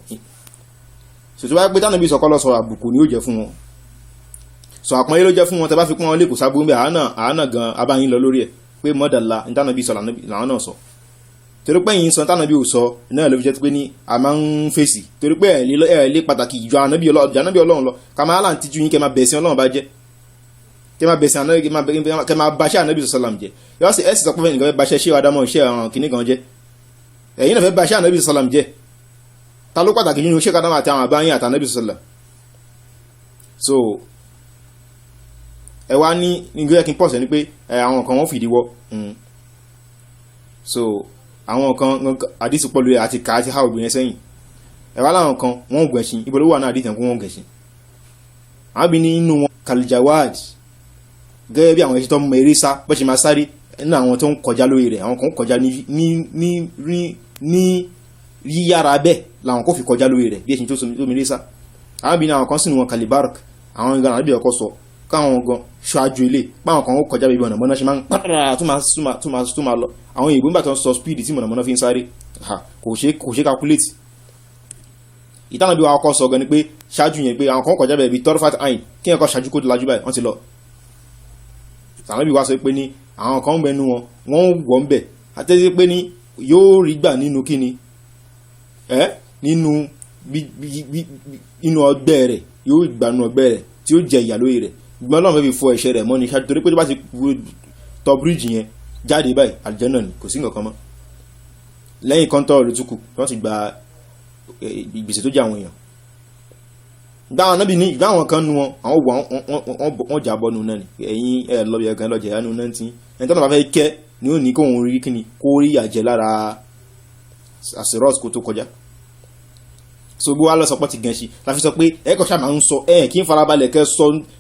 C: so tó bá pé tánàbí sọ kọ́ lọ sọ àbùkù ni ó jẹ́ fún wọn so àpọ́nlé ló jẹ́ fún wọn tẹ́ bá fi pọ́n wọn lè kò sábú bẹ̀ àánà gan abáyín lọ lórí ẹ̀ pé mọ́dàlá ní tánàbí sọ làwọn náà sọ torí pé yìí sọ tánàbí ò sọ náà ló fi jẹ́ pé ní a máa ń fèsì torí pé ẹ̀ lé pàtàkì ìjọ ànábì ọlọ́run lọ ká máa láǹtí ju yín kẹ́ máa bẹ̀sìn ọlọ́run bá jẹ́ kẹ́ máa bẹ̀sìn ànábì kẹ́ máa báṣẹ́ ànábì sọ́làm jẹ́ yọ́ sì ẹ̀sì sọ pé nìkan fẹ́ báṣẹ́ ṣé adámọ̀ iṣẹ́ ọ̀ràn kìíní kan jẹ́ ẹ̀yin náà fẹ́ báṣẹ́ ànábì sọ́làm jẹ́ ta ló pàtàkì nínú ṣé kadámọ̀ àti àwọn àbáyìn àtànábì sọ́làm so ẹ wá ní nígbẹ́ kí n pọ̀sẹ̀ ní pé àwọn kan wọ́n fìdíwọ́ so àwọn kan àdísì pọ̀ lórí àti ká àti ha obìnrin sẹ́yìn ẹ̀wà láwọn kan wọ́n gẹ̀ṣin ibò ló wà náà àdísì wọ́n gẹ̀ṣin àwọn bí ní inú wọn kalijawad gẹ́gẹ́ bí àwọn ẹ̀ṣin tó mọ eré sá bọ́ ṣe máa sáré nínú àwọn tó ń kọjá lórí rẹ̀ àwọn kan ń kọjá ní yíyára bẹ́ẹ̀ làwọn kò fi kọjá lórí rẹ̀ bí ẹ̀ṣin tó mi eré sá àwọn bí ní àwọn kan sínú wọn kalibark àwọn ìgbà àbí ọkọ̀ sọ káwọn gan ṣáájú ilé báwọn kan ó kọjá bí mọ̀nàmọ́ná ṣe máa ń pàtàkì tó máa lọ àwọn ìbò nígbà tó ń sọ speed tí mọ̀nàmọ́ná fi ń sáré kò ṣe calculate ìtànà bí wọn kọ́ sọ gan ni pé ṣáájú yẹn pé àwọn kan kọjá bẹ̀rẹ̀ bí torfat ain kí ẹ̀kọ́ ṣáájú kó lajú báyìí wọ́n ti lọ ìtànà bí wá sọ pé ní àwọn kan ń bẹnu wọn wọ́n wọ̀ ń bẹ̀ àtẹ́sí pé ní yóò rí gbà nínú kíni nínú ọgbẹ́ rẹ̀ yóò gbà nínú ọgbẹ́ rẹ̀ tí ó jẹ ìyà lórí rẹ̀ gbọ́n lọ́wọ́ fẹ́ fi fọ ẹ̀ṣẹ̀ rẹ̀ mọ́ ní ṣáájú torí pé tó bá ti tọ bíríìjì yẹn jáde báyìí àlùjánnà ni kò sí nǹkan kan mọ́ lẹ́yìn kọ́ńtọ́ ló tún kù wọ́n ti gba ìgbésẹ̀ tó jẹ́ àwọn èèyàn dáwọn náà bí ní ìgbà àwọn kan nu wọn àwọn wọ́n jà bọ́ nu náà ni ẹ̀yin ẹ̀ lọ́bì ẹ̀gán lọ́jà ẹ̀yà nu náà ti ẹni tó náà bá fẹ́ kẹ́ ni ó ní kóhun rí kíni kó rí àjẹ lára àsìrọ́ọ̀t kó tó kọjá. So gbogbo wa lọ sọpọ́ ti gan ṣe la fi sọ pé ẹ̀kọ́ ṣáà máa ń sọ kí n farabalẹ̀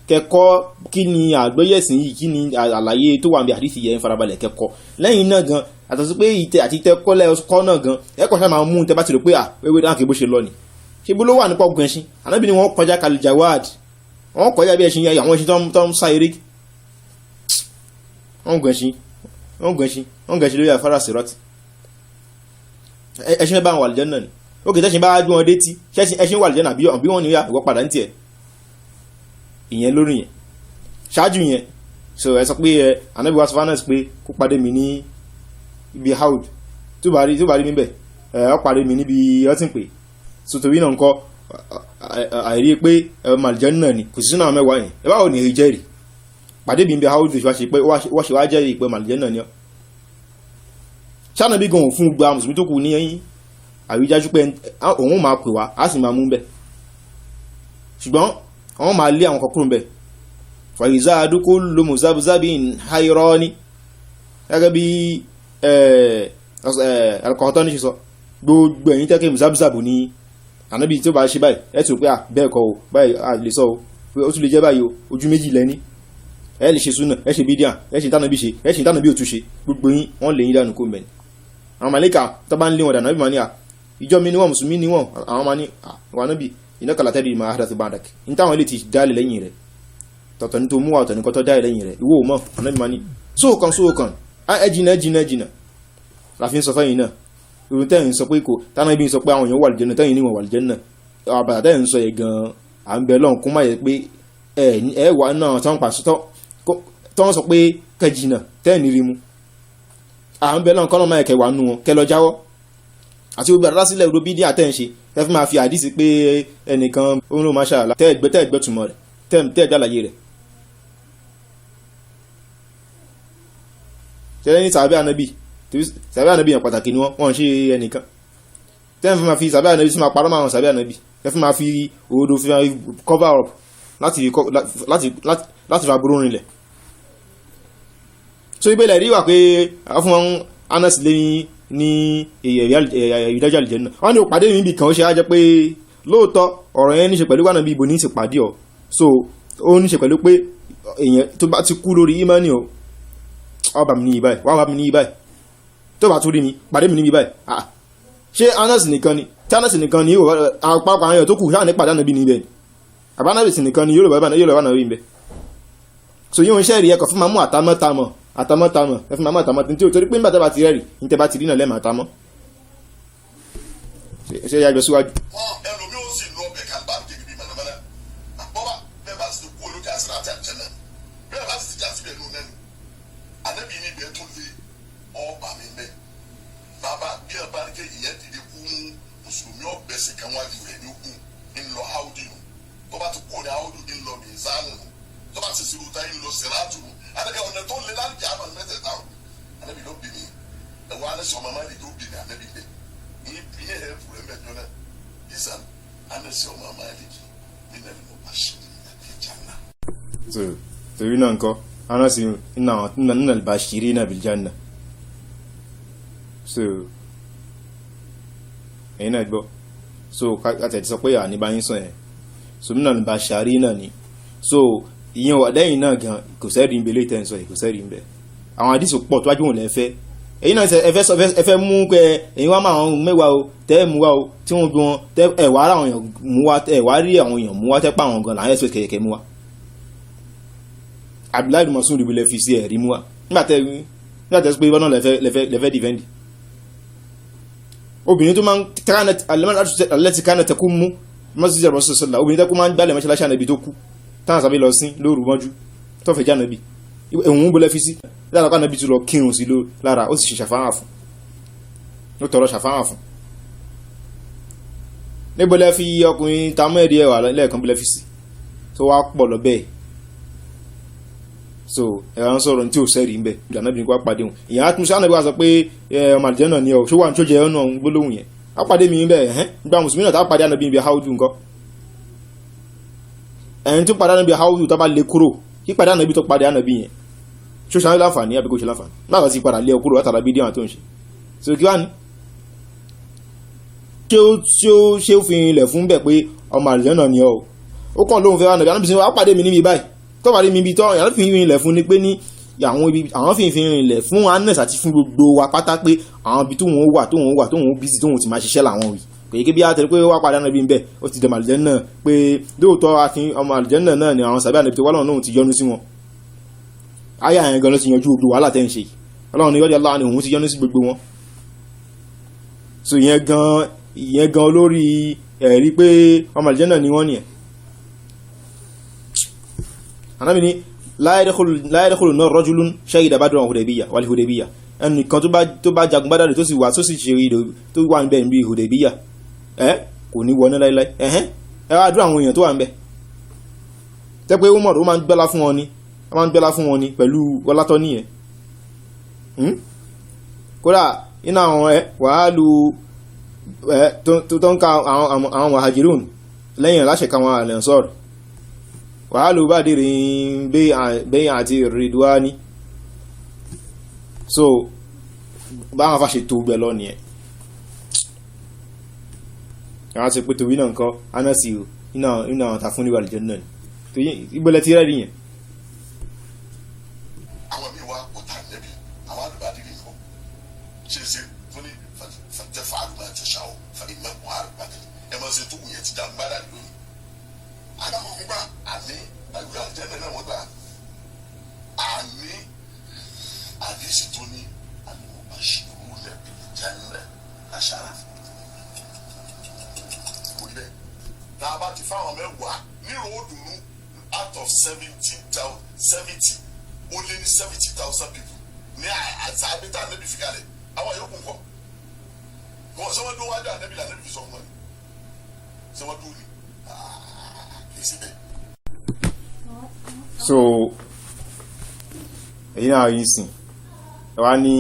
C: kẹ́kọ́ kí ni àgbọ́yẹ̀sìn yìí kí ni àlàyé tó wà ní àdìsí yẹn farabalẹ̀ kẹ́kọ́ lẹ́yìn náà gan àtàtúnṣe pé ìtẹ́ àti tẹ́kọ́ lẹ́ẹ̀kọ́ náà gan ẹ̀kọ́ ṣáà máa mú tẹ́ bá ti rò pé wéwé dáhùn kí bó ṣe lọ ni ṣe bó ló wà nípa ọgbọ̀n ẹṣin ànábì ni wọ́n kọjá kalijawad wọ́n kọjá bí ẹṣin àwọn ẹṣin tó ń sá eré wọ́n gùn ẹṣin lórí afárá sírọ́tì ẹṣin bá wọn wà lìjẹ́ náà ni ó kì í tẹ́ṣin bá gbé wọn dé tí ẹṣin wà lìjẹ́ náà bí wọ́n ní ìwọ́ padà ń tiẹ̀ ìyẹn lórí yẹn ṣáájú yẹn so ẹ sọ pé ànábì wa sọfánàs pé kó pàdé mi ní ibi haud tó bá rí níbẹ̀ ó pàdé mi níbi ọtí pé so torí náà nǹkan àìrí pé màlìjẹ́ náà ni kò sí sínú àwọn mẹ́wàá yẹn ẹ báwo ni èyí jẹ́rìí pàdé mi níbi haud wá ṣe wá jẹ́rìí pé màlìjẹ́ náà ni ọ́ ṣáà bí gan fún gba mùsùlùmí tó kù ní ẹ̀yìn àrídájú pé òun máa pè wá á sì máa mú bẹ́ẹ̀ ṣùgbọ́n àwọn máa lé àwọn kọkùrùn bẹ́ẹ̀ fàyíṣà àdúkò ló mú zábúzábí hairọ́ ní gẹ́gẹ́ bí alkọ̀ọ́tọ́ ní ṣe sọ gbogbo ẹ̀yìn tẹ́kẹ́ mùsábùsábù ní ànábì tí ó bá ṣe báyìí ẹ̀ tó pé bẹ́ẹ̀ kọ́ o báyìí lè sọ o pé ó tún lè jẹ́ báyìí o ojú méjì lẹ́ni ẹ̀ lè ṣe súnà ẹ̀ ṣe bídíà ẹ̀ ṣe tánàbí ṣe ẹ̀ ṣe tánàbí òtúnṣe gbogbo yín wọ́n lè yín dànù kó mẹ́ni àwọn màlíkà tó bá ń lé wọn dànù àbí màá ní ìjọ mi ni wọn mùsùlùmí ni wọn àwọn máa ní wà nábì iná kàlàtẹ́ di máa hádàtú bá dàkì ní táwọn ilé ti dálẹ̀ lẹ́yìn rẹ̀ tọ̀tọ̀ ní tó mú wa ọ̀tọ̀ ní kọ́tọ́ dálẹ̀ lẹ́yìn rẹ̀ ìwọ mọ̀ ànábì máa ní sóòkan ẹjìnà láfi sọ fẹ́yìn náà irun tẹ́yìn sọ pé kò tánà ibi sọ pé àwọn èèyàn wà lìjẹ́ náà tẹ́yìn ní wọn wà lìjẹ́ náà àbàtà tẹ́yìn sọ yẹ gan à ń bẹ lọ́n kó má yẹ pé ẹ wà náà tán pàṣẹ tán sọ pé kẹjìnà tẹ́yìn rí mu à ń bẹ lọ́n kọ́nà má yẹ kẹwàá nù wọn kẹ lọ jáwọ́ àti gbogbo àdá sílẹ̀ ìró bídí àtẹ́ǹṣe ẹ fi máa fi àdísí pé ẹnìkan oòrùn mashallah tẹ́ẹ̀gbẹ́ túnmọ̀ rẹ̀ tẹ́ẹ̀dálàyé rẹ̀ tẹ́lẹ̀ ní sàbẹ́ ànábì yàn pàtàkì ni wọ́n ṣe ẹnìkan tẹ́ẹ̀ fi máa fi sàbẹ́ ànábì sí máa parọ́ máa sàbẹ́ ànábì ẹ fi máa fi òdo fi máa cover up láti fa burú rinlẹ̀ so ibẹ̀ lẹ̀ rí wà pé fún Anas lẹ́yìn ní ìdájọ́ àlìjẹ́nà wọ́n ní ó pàdé mi bí kan ó ṣe á jẹ́ pé lóòótọ́ ọ̀rọ̀ yẹn níṣe pẹ̀lú wánà bí ibo ní ti pàdé ọ̀ so ó níṣe pẹ̀lú pé èèyàn tó bá ti kú lórí ìmánì ọ̀ wá bá mi ní ibáyìí wá bá mi ní ibáyìí tó bá tún rí mi pàdé mi ní ibáyìí ṣé Anas nìkan ni tí Anas nìkan ni àpapọ̀ àwọn èèyàn tó kù ṣáà ní pàdánù bí níbẹ̀ àbánàbì nìkan ni yóò lọ bá náà rí ibẹ̀ so yóò ń ṣẹ́ẹ̀rí ẹ̀kọ́ fún mamú àtàmọ́tàmọ́ ẹfún mamú àtàmọ́ tí ó torí pé ń bàtà bá ti rẹ́rì ní tẹ́bá ti rí náà lẹ́mà àtàmọ́ ṣe yàjọ síwájú.
A: ẹlòmí ó sì lọ bẹ̀ kálíbà gẹ́gẹ́ bí mọ̀nàmọ́ná bọ́bá bẹ́ẹ̀ bá sì kú olókè àṣírà àti àjẹ́nà bẹ́ẹ̀ bá sì ti já síbẹ̀ nù nẹ́nu ànábì ní ibẹ̀ tó lé ọba mi mẹ́ bàbá bí ẹ bá ké ìyẹn dìde kú mùsùlùmí ọ̀bẹ sì kan wájú rẹ̀ ní kú ńlọ áwùdì nù tó bá ti kú ní áwùdì ńlọ mìzánù nù tó bá ti sèrò táyé ńlọ sẹ̀ráàtù nù ànábì ọ̀nà tó lé láti àmà mẹ́tẹ̀ẹ̀ta o ànábì ló bì mí ẹ̀wọ̀n alẹ́ sọ màmá lè tó bì mí ànábì bẹ̀ ní ìyẹn ẹ̀ fúrẹ́ mẹ́jọ náà ìsàn alẹ́ sọ màmá lè kí nínú ẹ̀ ló bá ṣe ìjànà.
C: torí náà nǹkan anasi nínú albashirina bil janna so ẹ̀yin náà gbọ́ so kàtẹ̀ ti sọ pé à ní bá yín sọ yẹn so nínú albashirina ni so ìyẹn wà lẹ́yìn náà gan kò sẹ́rí ń belé tẹ́ǹsọ̀ yìí kò sẹ́rí ń bẹ̀ àwọn àdìsò pọ̀ tó wájú wọn lẹ́fẹ́ èyí náà ẹfẹ́ mú pé ẹ̀yin wá máa àwọn mẹ́wàá o tẹ́ mú wá o tí wọ́n bí wọn tẹ́ ẹ̀wà rí àwọn èèyàn mú wá tẹ́ pa àwọn gan láwọn ẹ̀sọ́ kẹ̀kẹ́ mú wá Abdullahi Masun ríbi lẹ́ fi sí ẹ̀rí mú wá nígbà tẹ́ pé bọ́nà lẹ́fẹ́ dìfẹ́ndì obìnrin tó máa ń alẹ́tì kánà tẹ́kú mú mọ́sílẹ̀ rọ́sọ̀sọ̀lá obìnrin tẹ́kú máa ń gbálẹ̀ mọ́ṣáláṣí ànábì tó kú táwọn sábẹ́ lọ sí lóru mọ́jú tó fẹ́ jánábì ẹ̀wọ̀n bọ́lẹ̀ fi sí lára kánábì tó lọ kírun sí lára ó sì ṣe ṣàfáhàn fún ó tọrọ ṣàfáhàn fún níbọ̀lẹ̀ fi ọkùnrin tamẹ́ẹ̀dì ẹ̀wà lẹ́ẹ̀kan bọ́lẹ̀ fi sí tó wá pọ̀ lọ bẹ́ẹ̀ so ẹ̀rọ ń sọ̀rọ̀ tí ò sẹ́rì ń bẹ̀ ìdánábì nípa pàdé wọn ìyẹn á tún sí ànábì wá sọ pé ọmọ àdìjẹ́ náà ni ọ ṣó wà ní tó jẹ ọ́nà gbólóhùn yẹn á pàdé mi ń bẹ̀ nígbà mùsùlùmí náà tá pàdé ànábì ń bẹ̀ háúdù nǹkan ẹni tó padà níbi àwùjọ tó bá lè kúrò kí padà níbi tó padà níbi yẹn ṣó ṣe láǹfààní àbí kò ṣe láǹfààní náà ti padà lé ọkúrò látara bí díwọn tó ń ṣe so kí wá ní ṣé ó fi ilẹ̀ fún bẹ̀ pé ọmọ àlùjànnà ni ọ́ ó kàn lóhun fẹ́ wà nàbí anábìsí wàá pàdé mi níbi báyìí tó pàdé mi ibi tó yàrá fi ilẹ̀ fún ni pé ní àwọn fi ilẹ̀ fún Anas àti fún gbogbo wa pátá pé àwọn ibi tóun wà bísí tóun ti máa ṣiṣẹ́ làwọn wì kèké bí àtẹ̀lé pé wàá pàdé anábì ń bẹ̀ ó ti dẹ̀mọ̀ àlùjànnà pé lóòótọ́ àti ọmọ àlùjànnà náà ni àwọn sàbí ànábì tó wà lọ́nà òun ti yọ́nú sí wọn ayé àyẹn gan ló ti yanjú gbogbo wàhálà tẹ́ ń ṣe ọlọ́run ni yọ́dí aláwọ̀ ni òun ti yọ́nú sí gbogbo wọn so ìyẹn gan lórí ẹ̀rí pé ọmọ àlùjànnà ni wọ́n nìyẹn anábì ni la yadkhulu náà rajulun shahida badran wal Hudaybiyah ẹnìkan tó bá jagun Badr tó sì wà tó sì ṣe tó wà níbẹ̀ níbi Hudaybiyah kò ní wọná láíláí ẹ wá dúró àwọn èèyàn tó wà níbẹ̀ tẹ́ pé Umar ó máa ń gbẹ́lá fún wọn ni pẹ̀lú ọlátọ́ nìyẹn kódà iná àwọn wàhálù tó ń ka àwọn Muhajirun lẹ́yìn láṣẹ ka àwọn Al-Ansar wàhálù Badrin bẹ́yìn àti Ridwani so báwọn afáṣe tó gbẹ lọ nìyẹn àwọn ti pé torí náà nǹkan Anasi iná àwọn ta fún níwà àlùjànnà náà tó yí ìgbẹ́lẹ̀ tí rẹ̀ rí yẹn
A: àwọn mi wá kó tà nẹ́bí àwọn àlùbádìrí nǹkan ṣe fún ní fàtẹ́fà àlùbádìṣà ò fàdí mẹ́kùn àlùbádìrí ẹ máa ṣe tó wù yẹn ti dá gbádà lónìí àdàmọ̀ ń gbà àní àlùbádìrí àlùjànnà náà wọ́n gbà àní àdìsí tó ní àlùmọ̀ àṣìwò lẹ́bi jẹ́nlẹ̀ àṣàrà kò lẹ̀ tá a bá ti fáwọn mẹ́wàá nírò ó dùnú out of 70 ó lé ní 70,000 people ní Sahabe tá ànábì fi kalẹ̀ àwọn yòókù nǹkan wọ́n sọ wọ́n dún wájú ànábì lànábì fi sọ fún wọn ni sọ wọ́n dún ní kì í sí bẹ́ẹ̀.
C: so èyí náà yìí sìn wá ní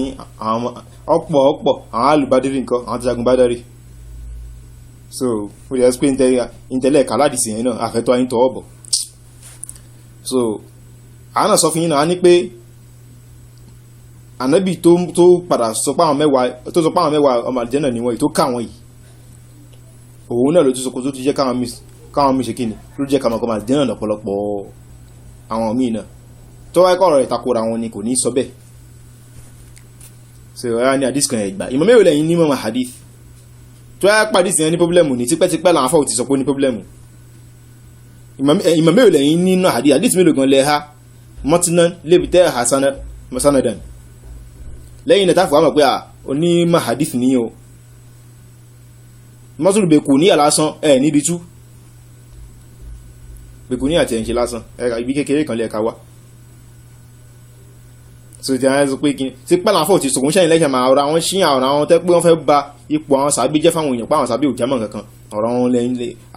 C: ọ̀pọ̀ àwọn alùbádìrí nǹkan àwọn tí jagun Badr so ó yẹ pé ìtẹ́lẹ̀ kàládìsì yẹn náà àfẹ́tọ́ ayé tọwọ́ bọ̀ so àwọn náà sọ fún yín náà ní pé ànábì tó padà sọ pé àwọn mẹ́wàá ọmọ àlùjànnà ni wọ́n yìí tó ká wọn yìí òun náà ló tún sọ tó ti jẹ́ káwọn mi ṣe kíni ló jẹ́ káwọn ọmọ àlùjànnà lọ́pọ̀lọpọ̀ àwọn míì náà tó wáyé kọ́rọ̀ ìtakora wọn ni kò ní sọ bẹ́ẹ̀ so ẹ̀yà ní hadith kan ẹ̀gbà ìmọ̀ mẹ́rin lẹ́yìn ní mọ̀ hadith tó wáyé pàdé sí ẹni pọ́blẹ́mù ní tipẹ́tipẹ́ làwọn afọ́ ti sọ pé ní pọ́blẹ́mù ìmọ̀ mẹ́rin lẹ́yìn nínú hadith mélòó gan lẹ́ha mọ́tíná lébi tẹ́ hasanadan lẹ́yìn náà táfù àmọ̀ pé onímọ̀ hadith ní o mọ́tún bèkù ní àlásán ẹ̀ níbi tú bèkù ní àti ẹ̀ǹṣe lásán ibi kékeré kan lẹ́ẹ̀ka wá so ti àwọn ẹ̀sùn pé kí tí pẹ́lá fò ti sòkún sẹ́yìn lẹ́sẹ̀ máa ọ̀rọ̀ àwọn ṣíyàn ọ̀rọ̀ àwọn tẹ́ pé wọ́n fẹ́ ba ipò àwọn sàbí jẹ́ fáwọn èèyàn páwọn sàbí ò jámọ̀ kankan ọ̀rọ̀ wọn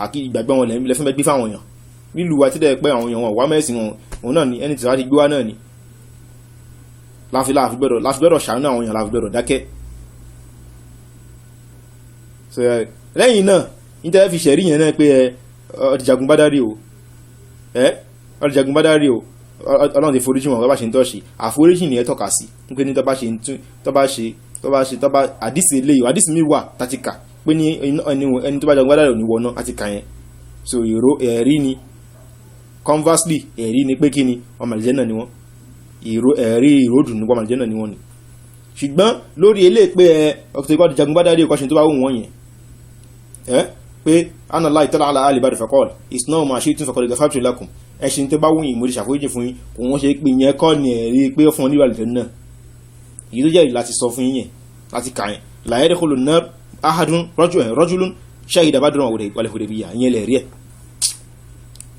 C: àkí ìgbàgbọ́ wọn lẹ́fẹ́ gbé fáwọn èèyàn nílùú wa títẹ̀ pé àwọn èèyàn wọn wá mẹ́sìn wọn náà ni ẹni tí wá ti gbé wá náà ni láfi gbọ́dọ̀ ṣàánú àwọn èèyàn láfi gbọ́dọ̀ dákẹ́ so lẹ́yìn náà níta fi ṣẹ̀rí yẹn náà pé ọdìjagun Badr o ọlọ́run ti foríjì wọn tọ́bá ṣe ń tọ́ṣì àforíjì ni ẹ tọ́ka sí pé ní tọ́bá ṣe àdísì ilé ìwà àdísì mi wà tàtíkà pé ní ẹni tó bá jagun Badr ní wọná àti kàyẹn so ẹ̀rí ni conversely ẹ̀rí ni pé kí ni ọmọ àlùjànnà ni wọ́n ẹ̀rí ìròdùn ní ọmọ àlùjànnà ni wọ́n ni ṣùgbọ́n lórí ilé pé ọkùnrin tó jagun Badr kọ́ṣin tó bá wù wọ́n yẹn pé anna Allah ta'ala ala ali Badr faqala isna'u ma shi'tum faqad ghafartu lakum ẹ̀ṣin tó bá wù yín mo ti ṣàforíjì fún yín kò wọ́n ṣe pé yẹn kọ́ ni ẹ̀rí pé fún oníwà àlùjànnà èyí tó jẹ́ láti sọ fún yín láti kà yẹn la yadkhulu an-nar ahadun rajulun shahida Badran wal Hudaybiyah yẹn lẹ̀ rí ẹ̀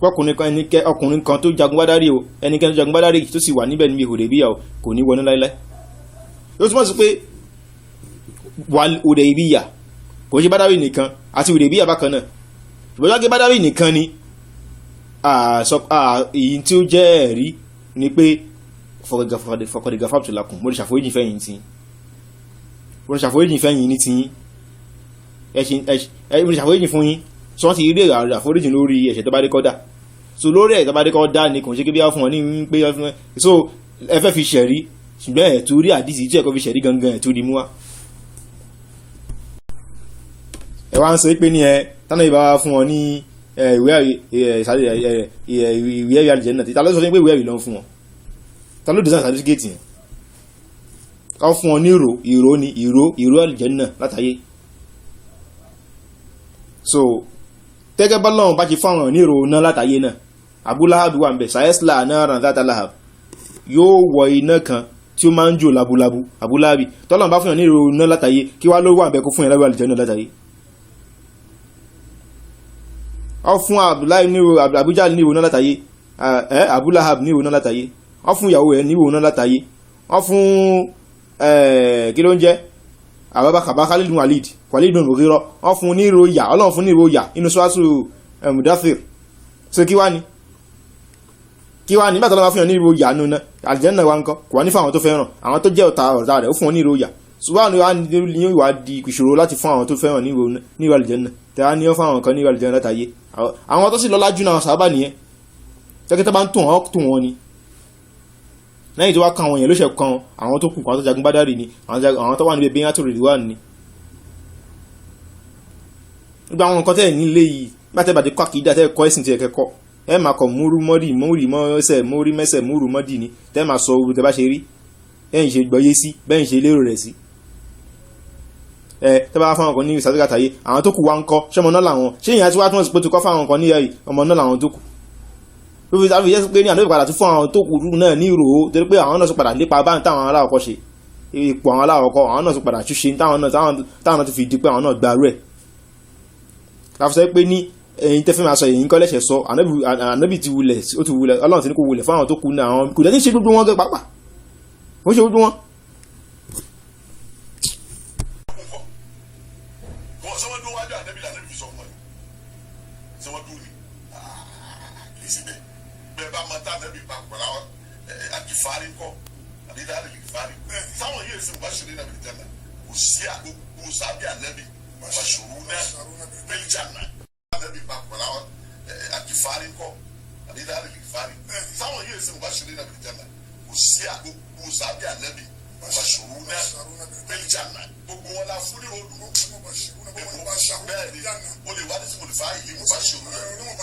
C: ọkùnrin kan tó jagun Badr o ẹnikẹ́ni tó jagun Badr tó sì wà níbẹ̀ níbi Hudaybiyah o kò ní wọnú láíláí ó túmọ̀ sí pé wal Hudaybiyah kò ṣe Badr nìkan àti Hudaybiyah bákan náà ṣùgbọ́n jáde Badr nìkan ni èyí tí ó jẹ́ ẹ̀rí ni pé faqad ghafartu lakum mo lè ṣàforíjì fẹ́yìn ní tí mo lè ṣàforíjì fún yín tí wọ́n ti rí àforíjì lórí ẹ̀ṣẹ̀ tó bá dé kọ́dá so lórí ẹ̀ṣẹ̀ tó bá dé kọ́dá ni kò ń ṣe kí bí wá fún wọn ní pé so ẹ fẹ́ fi ṣẹ̀rí ṣùgbọ́n ẹ̀ tó rí àdìsí tí ẹ̀kọ́ fi ṣẹ̀rí gangan ẹ̀ tó di mú wá ẹ wá ń sọ pé ní tánà ìbá fún wọn ní ìwé ẹ̀rí àlìjẹ́nà tí ta ló sọ pé ìwé ẹ̀rí lọ fún wọn, ta ló design certificate yẹn, ká fún wọn ní ìró àlìjẹ́nà látàyé. so tẹ́gẹ́ bá lọ́wọ́n bá ti fún àwọn ní ìró náà látàyé náà, Abu Lahab wà ń bẹ̀, sayasla naran dhata lahab, yóò wọ iná kan tí ó máa ń jò labulabu. Abu Lahab tọ́lọ́wọ́n bá fún yàn ní ìró náà látàyé, kí wá ló wà ń bẹ̀ kó fún yàn lẹ́wọ̀ àlìjẹ́nà látàyé. Wọ́n fún Abu Jahl ní ìró náà látàyé, Abu Lahab ní ìró náà látàyé, wọ́n fún ìyàwó ẹ̀ ní ìró náà látàyé, wọ́n fún kí ló ń jẹ́ àbábákàbá Khalid bin Mughira, wọ́n fún ní ìró yà, Ọlọ́run fún ní ìró yà inú suratu Mudaththir. So kí wá ní nígbà tó lọ́wọ́ fún yàn ní ìró yà nínú náà, àlìjẹ́nà wa ń kọ́ kò wá ní fún àwọn tó fẹ́ràn, àwọn tó jẹ́ ọ̀tá rẹ̀ ó fún wọn ní ìró yà. ṣùgbọ́n ní ìwà di ìṣòro láti fún àwọn tó fẹ́ràn ní ìró àlìjẹ́nà, tẹ́wá ní ó fún àwọn kan ní ìró àlìjẹ́nà látàyé. Àwọn tó sì lọ́lá jù náà Sàhábà nìyẹn, tẹ́kẹ́tẹ́ bá ń tún wọn ni lẹ́yìn tó wá kan àwọn èèyàn ló ṣe kan àwọn tó kù, àwọn tó jagun Bádàrì ni, àwọn tó wà níbi bíyàn tó rèé wà ní. nígbà àwọn nǹkan tẹ́ ẹ̀ nílé yìí gbàtẹ́ bàtẹ́ kọ́ àkìdá tẹ́ kọ́ ẹ̀sìn tí ẹ kẹ́kọ́ ẹ máa kọ múrú mọ́dì múrì mọ́sẹ̀ múrí mẹ́sẹ̀ múrù mọ́dì ni tẹ́ máa sọ ogun tẹ́ bá ṣe rí bẹ́ẹ̀ ń ṣe gbọ́yé sí bẹ́ẹ̀ ń ṣe lérò rẹ̀ sí. Tẹ́ bá fáwọn kan ní ìsàtúkà tàyé, àwọn tó kù wá ń kọ́ ṣọmọ náà làwọn, ṣé ìyẹn tí wá tún pé tó kọ́ fáwọn kan ní ẹ̀yìn ọmọ náà làwọn tó kù. ló fi sábà yẹ pé ní àdókè padà tún fún àwọn tó kù náà ní ìrò, torí pé àwọn náà tún padà lépa bá táwọn aláwọ̀kọ́ ṣe ipò àwọn aláwọ̀kọ́, àwọn náà tún padà ṣúṣe táwọn náà tún fi di pé àwọn náà gbarú ẹ̀. láfi sọ pé ní ẹ̀yin tẹ́fẹ́ máa sọ èyí kọ́ lẹ́sẹ̀ sọ, ànábì ti wulẹ̀, ó ti wulẹ̀, Ọlọ́run ti ní kó wulẹ̀ fún àwọn tó kù náà, àwọn kò dẹ́ ní ṣe gbogbo wọn gẹ́ pàápàá, ó ṣe gbogbo wọn.
A: Fari kọ àbí dáàrí lè fari táwọn yìí ṣe bàṣírí náà bìí jẹnà kò sí àgbogbo sábẹ́ ànábì bàṣírù náà bẹ́ẹ̀ jàǹnà ànábì bàkúrà àti fari kọ àbí dáàrí lè fari táwọn yìí ṣe bàṣírí náà bìí jẹnà kò sí àgbogbo sábẹ́ ànábì bàṣírù náà bẹ́ẹ̀ jàǹnà gbogbo wọn la fúnni ròdù bẹ́ẹ̀ ni o lè wá ní sìnkú lè fa ìlú mo bàṣírù náà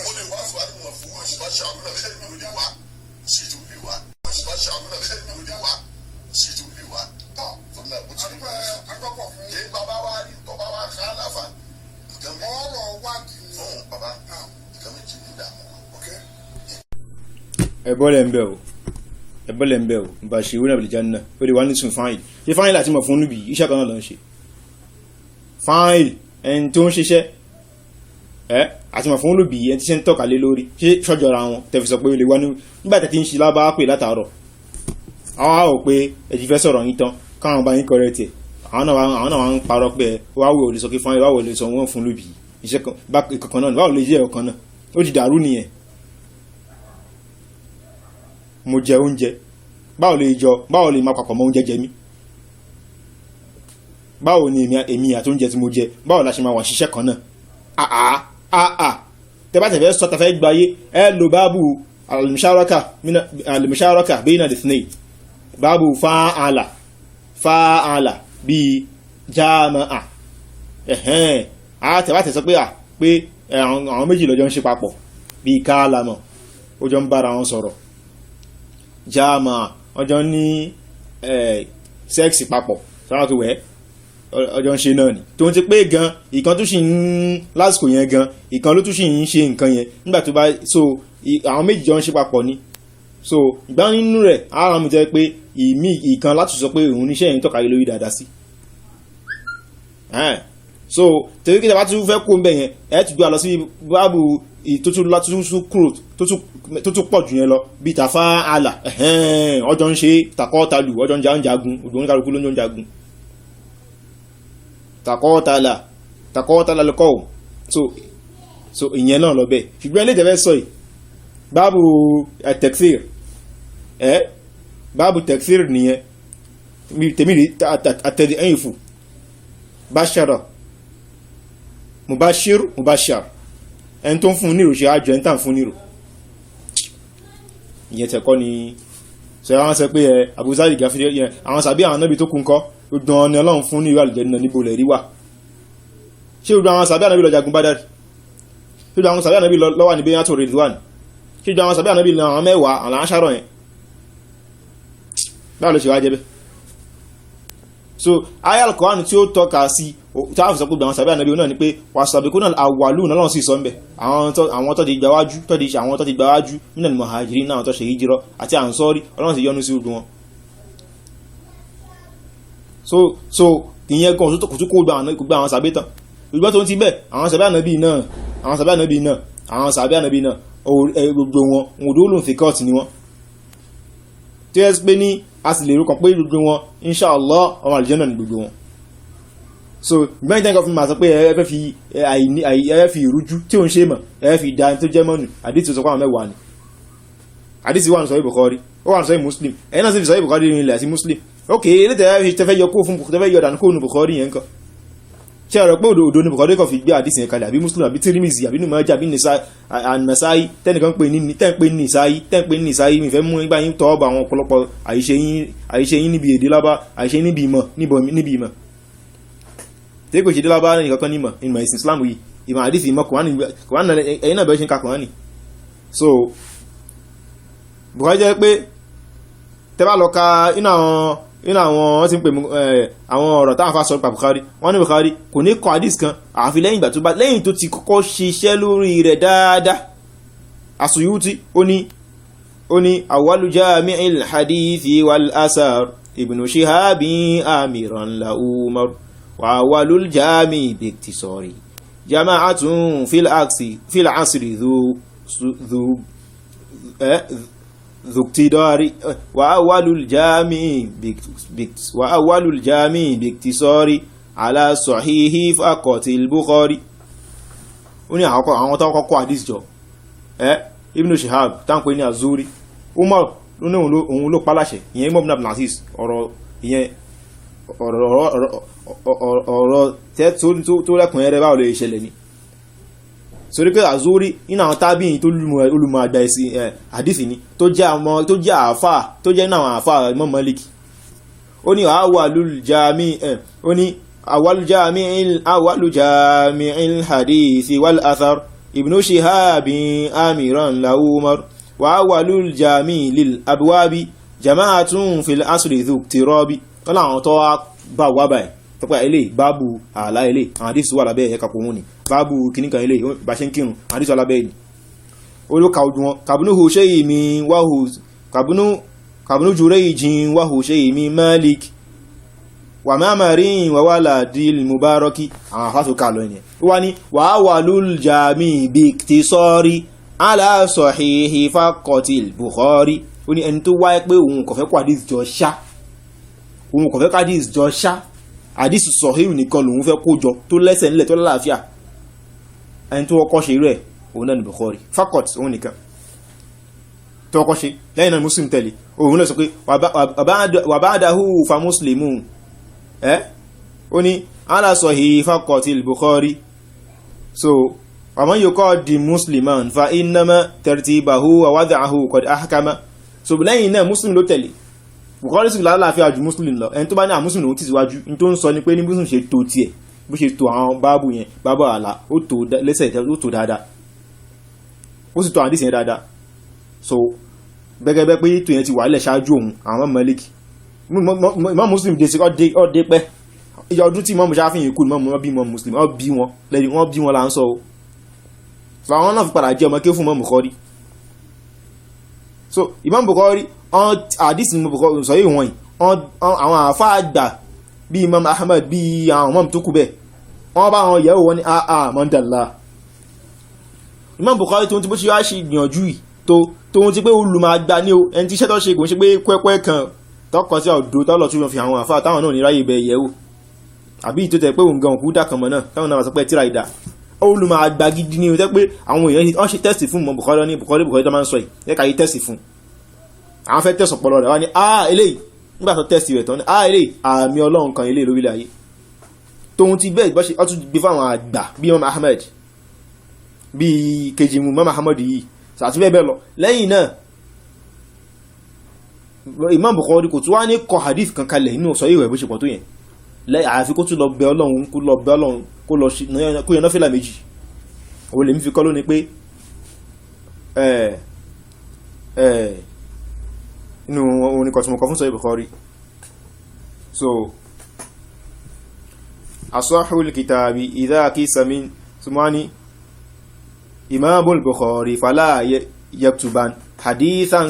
A: o lè wá sọ àdúgbò fún mo bàṣírù náà bẹ́ẹ̀ ni o lè wá sí ìdúró lè wá. Mashallah, bẹ́ẹ̀ ni o lè wá sí ìdí o lè wá tọ́ fún mi o ti ní agbọ́pọ̀ fún yé bàbá wa rí bàbá wa ká láfa nǹkan mi ọ̀rọ̀ wá di ní fún bàbá nǹkan méjì ní ìdààmú.
C: ẹ̀bọ́lẹ̀ ń bẹ̀ o Bashiru náà bìlìjà náà ó lè wá ní sùn fáìlì ṣé fáìlì àti mọ̀ fún níbi iṣẹ́ kan náà lọ ń ṣe fáìlì ẹni tó ń ṣiṣẹ́ àti mọ̀ fún olùbí ẹni tí ṣe ń tọ́ka lé lórí ṣé ṣọ́jọ́ra wọn tẹ́fi sọ pé ó lè wá ní nígbà tẹ́ ti ń ṣe lábá pè látàárọ̀ àwọn àwọ̀ pé ẹ̀jì fẹ́ sọ̀rọ̀ yín tán káwọn bá yín kọrẹ́ tiẹ̀ àwọn náà wá ń parọ́ pé wáwò lè sọ kí fún wáwò lè sọ wọ́n fún olùbí iṣẹ́ kankan náà wáwò lè jẹ́ ọ̀kan náà ó ti dàrú nìyẹn. mo jẹ oúnjẹ báwo lè máa papọ̀ mọ́ oúnjẹ jẹ mí, báwo ni èmi àti oúnjẹ tí mo jẹ báwo la ṣe máa wà ṣiṣẹ́ kan náà. tẹ́bá tẹ̀fẹ́ sọ tẹ̀fẹ́ gbáyé ẹ lò báàbù al-musharaka bayna al-ithnayn, báàbù fa'ala bíi jama'a tẹ́bá tẹ̀ sọ pé àwọn méjì lọ́jọ́ ń ṣe papọ̀ bíi kalama ó jọ ń bára wọn sọ̀rọ̀, jama'a ọjọ́ ní sẹ́ẹ̀sì papọ̀ sọ́rọ̀ tó wẹ́ ọjọ́ ń ṣe náà ni tó ń ti pé gan ìkan tó sì ń lásìkò yẹn gan ìkan ló tún sì ń ṣe nǹkan yẹn nígbà tó bá so àwọn méjì jọ ń ṣe papọ̀ ni so ìgbà nínú rẹ̀ ara mi jẹ́ pé ìkan láti sọ pé òun níṣẹ́ yẹn tọ́ka lórí dáadáa sí so tẹ̀wé kí tàbá tún fẹ́ kó ń bẹ̀ yẹn ẹ̀ tún gbé lọ sí báàbù tó tún pọ̀ jù yẹn lọ bí tàfá àlà ọjọ́ ń ṣe takọ́ọ̀tàlù ọjọ́ ń jagun ògbóní kálukú ló ń jagun takọ́ọ̀tàlà lọ́kọ́ so ìyẹn náà lọ bẹ́ẹ̀ ṣùgbọ́n ilé ìtẹ̀fẹ́ sọ yìí báàbù tekfir báàbù tekfir nìyẹn tèmílì àtẹ̀lẹ̀ ẹ̀yìn fù bashara mubashar ẹni tó ń fún nírò ṣe àjọ ẹni tàn fún nírò ìyẹn tẹ̀kọ́ ni sọ àwọn sọ pé àbúzáàlì gáfírí àwọn sàbí àwọn náàbí tó kún kọ́ gbogbo ọ̀nà ọlọ́run fún ní ìwà àlùjẹ́ níbo lẹ̀ rí wà ṣé gbogbo àwọn sàbí ànábì lọ jagun Badr? ṣé gbogbo àwọn sàbí ànábì lọ wà ní bay'atu Ridwan? ṣé gbogbo àwọn sàbí ànábì lọ àwọn mẹ́wàá àwọn aṣárọ̀ yẹn? báwo ló ṣe wá jẹ́ bẹ́ẹ̀? So aya al-Qur'an tí ó tọ́ka sí tí a fi sọ pé àwọn sàbí ànábì náà ni pé was-sabiquna al-awwaluna náà sì sọ ń bẹ̀ àwọn tó ti gbáwájú àwọn tó ti gbáwájú minal muhajirin náà tó ṣe hijira àti ansori Ọlọ́run sì yọ́nú sí gbogbo wọn. So ìyẹn kan kò tún kó gba àwọn sàbí tán ìgbà tó ń ti bẹ́ẹ̀ àwọn sàbí ànábì náà gbogbo wọn òdòlùn fikọ́t ni wọn tí ẹ pé ní a sì lè rúkọ pé gbogbo wọn inṣàlá ọmọ àlùjànnà ní gbogbo wọn. So gbẹ́yìn tẹ́ǹkọ́ fún ma sọ pé ẹ fẹ́ fi ìrújú tí ó ń ṣe mọ̀ ẹ fi dá tó jẹ́ mọ́nù àdísì sọ pé àwọn mẹ́wàá ni àdísì wà ní Sahih Bukhari ó wà ní Sahih Muslim ẹ̀yìn náà sì fi Sahih Bukhari ní ilẹ̀ àti Muslim ok ilé tẹ́fẹ́ yọ kó fún tẹ́fẹ́ yọ dànù kó nu Bukhari yẹn kan ṣe ọ̀rọ̀ pé òdo ní Bukhari kan fi gbé àdísì yẹn kalẹ̀ àbí Muslim àbí Tirmidhi àbí Majah àbí Nasa'i tẹ́nìkan pè ní Nisa'i mi fẹ́ mú nígbà yín tọ́ ọba àwọn ọ̀pọ̀lọpọ̀ àìṣe yín níbi èdè lábá àìṣe níbi ìmọ̀ tí kò ṣe dé lábá ní kankan nímọ̀ ìsìn Islam yìí ìmọ̀ àdísì ìmọ̀ kòránì ẹ̀yìn náà bẹ̀rẹ̀ ṣe ń ka kòránì. So Bukhari jẹ́ pé tẹ́bá lọ ka inú àwọn tí ń pè àwọn ọ̀rọ̀ táwọn afá sọ nípa Bukhari wọ́n ní Bukhari kò ní kọ àdís kan àfi lẹ́yìn ìgbà lẹ́yìn tó ti kọ́kọ́ ṣiṣẹ́ lórí rẹ̀ dáadáa. As-Suyuti ó ní awwalu jami'il hadithi wal asar ibnu shihabi amiran lahu umar wa awwalul jami biktisari jama'atun fil asri ذو اقتدار وأول الجامع باقتصار على صحيح فقط البخاري. ó ní àwọn tó kọ́kọ́ hadith jọ Ibn Shihab táǹpé ní Azuri Umar ló ní òun ló paláṣẹ ìyẹn Imam ibn Aziz ọ̀rọ̀ ìyẹn ọ̀rọ̀ tó lẹ́kùn ẹrẹ báwo lè ṣẹlẹ̀ ni sórí pé Azuri nínú àwọn tábìyìn tó olùmọ̀ àgbà ẹ̀sìn àdìsí ni tó jẹ́ àáfà tó jẹ́ náà àáfà Imam Malik. ó ní awwalul jami'il hadithi wal athar ibnu shihabi amiran lahu umar wa awwalul jami' lil abwabi jama'atun fil asri dhu iqtirabi. wọ́n láwọn tó bá wà báyìí tọ́pẹ́ ilé báàbù àlá ilé àwọn àdìsí wà lábẹ́ ẹ̀ka pòun ni báàbù kìnnìkan ilé bá ṣe ń kírun àdìsí wà lábẹ́ ẹ̀ni olóka ojú wọn kàbínú ṣe mi wáhù kàbínú jùrẹ́ ìjìn wáhù ṣe mi Malik wà mẹ́mẹ́rin wà wà ládìl mubaraki àwọn àfáàtò kà lọ ẹ̀yẹn ó wá ní wà wà lúljàmí biktisari ala sahihi faqatil Bukhari. ó ní ẹni tó wáyé pé òun kò fẹ́ kó àdìsí jọ ṣá àdìsí sọ̀híù nìkan lòun fẹ́ kó jọ tó lẹ́sẹ̀ nílẹ̀ tó lálàáfíà ẹni tó kọ́kọ́ ṣe rẹ̀ òun náà ní Bukhari fakọt òun nìkan tó kọ́kọ́ ṣe lẹ́yìn náà Muslim tẹ̀lé òun náà sọ pé wà bá dáhù fa Muslimu ó ní ala sahih fakọtil Bukhari. So àmọ́ yóò kọ́ di Musliman fa innama tartibahu wa wada'ahu qad ahkama. So lẹ́yìn náà Muslim ló tẹ̀lé Bukhari sì lálàáfíà ju Muslim lọ ẹni tó bá ní àwọn Muslim lòun ti síwájú ní tó ń sọ ni pé ní Muslim ṣe tó tiẹ̀ bó ṣe tó àwọn báàbù yẹn báàbù àlà ó tó lẹ́sẹ̀ ó tó dáadáa ó sì tó àdìsí yẹn dáadáa. So gẹ́gẹ́ pé tó yẹn ti wà lẹ̀ ṣáájú òun àwọn Malik Imam Muslim dé sí ọdẹ pẹ́ ìyá ọdún tí Imam Shafi'i yìí kú ni wọ́n bí Imam Muslim wọ́n bí wọn là ń sọ o. So àwọn náà fi padà jẹ́ ọmọ kí ó fún Imam Bukhari. So Imam Bukhari àdìsí Imam Bukhari sọ yìí wọ̀nyí àwọn àfá àgbà bí Imam Ahmad bí àwọn Imam tó kú bẹ́ẹ̀ wọ́n bá wọn yẹ̀wò wọn ní mọ́ndàlá. Imam Bukhari tó ń ti bó ṣe wá ṣe gbìyànjú yìí tó ń ti pé olùmọ̀ àgbà ní o ẹni tí iṣẹ́ tó ṣe kò ń ṣe pé kwẹ́kwẹ́ kan tọkọ sí ọ̀dọ́ tọ́lọ̀ tí wọ́n fi àwọn àfá táwọn náà ní ráyè bẹ yẹ̀wò àbí tó tẹ̀ pé òun gan òkú dàkànmọ́ náà táwọn náà sọ pé tíra ìdá olùmọ̀ àgbà gidi ni o tẹ́ pé àwọn èèyàn wọ́n ṣe tẹ́sì fún Imam Bukhari ní Bukhari tó máa ń sọ yìí yẹ ká yí tẹ́sì fún àwọn fẹ́ tẹ̀sán pọ̀lọ̀ rẹ̀ wá ní eléyìí nígbà tó tẹ́sì rẹ̀ tán ní eléyìí àmì Ọlọ́run kan eléyìí lórílẹ̀ ayé tóun ti bẹ́ẹ̀ bọ́ ṣe ọtún gbé fáwọn àgbà bí Imam Ahmed bí kejì mu Imam Ahmed yìí àti bẹ́ẹ̀ bẹ́ẹ̀ lọ. lẹ́yìn náà Imam Bukhari kò tún wá ní kọ hadith kan kalẹ̀ nínú sọ ìwẹ̀ bó ṣe pọ̀ tó yẹn àfi kó tún lọ bẹ Ọlọ́run kó lọ kó yan náfìlà méjì. òun lèmi fi kọ́ lónìí pé inú orin kan tí mo kọ fún Sahih Bukhari so asahul kitabi idha kisa min sumani Imamul Bukhari fala yaktuban hadithan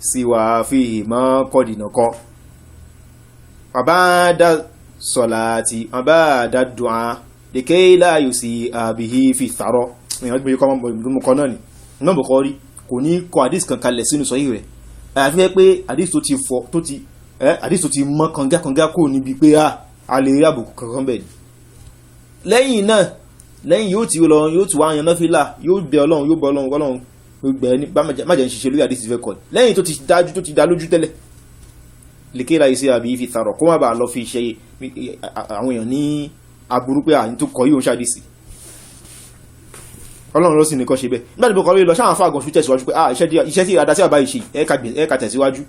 C: siwa fihi ma qadinako abada salati abada du'a likay la yusi bihi fi tharo mi o gbe ko mo ko náà ni Imam Bukhari kò ní kọ hadith kan kalẹ̀ sínú Sahih rẹ̀ àfi pé hadith tó ti fọ́ tó ti hadith tó ti mọ́ kanga kò níbi pé a lè rí àbùkù kankan bẹ́ẹ̀ lẹ́yìn náà lẹ́yìn yóò ti wá yan náfìlà yóò bẹ Ọlọ́run yóò bọ Ọlọ́run gbẹ ní má jẹ́ ń ṣiṣẹ́ lórí hadith fẹ́ kọ́ lẹ́yìn tó ti dájú tó ti dá lójú tẹ́lẹ̀ likay la yusi bihi fi tharo kó má bàa lọ fi ṣe àwọn èèyàn ní aburú pé àyín tó kọ yóò ṣàdísì Ọlọ́run ló sì ní kọ́ ṣe bẹ́ẹ̀ nígbà tí bó kọ́ lórí lọ sáwọn afáàgùn ṣú tẹ̀síwájú pé iṣẹ́ tí ìrádá sí àbá ìṣe ẹ̀ka tẹ̀síwájú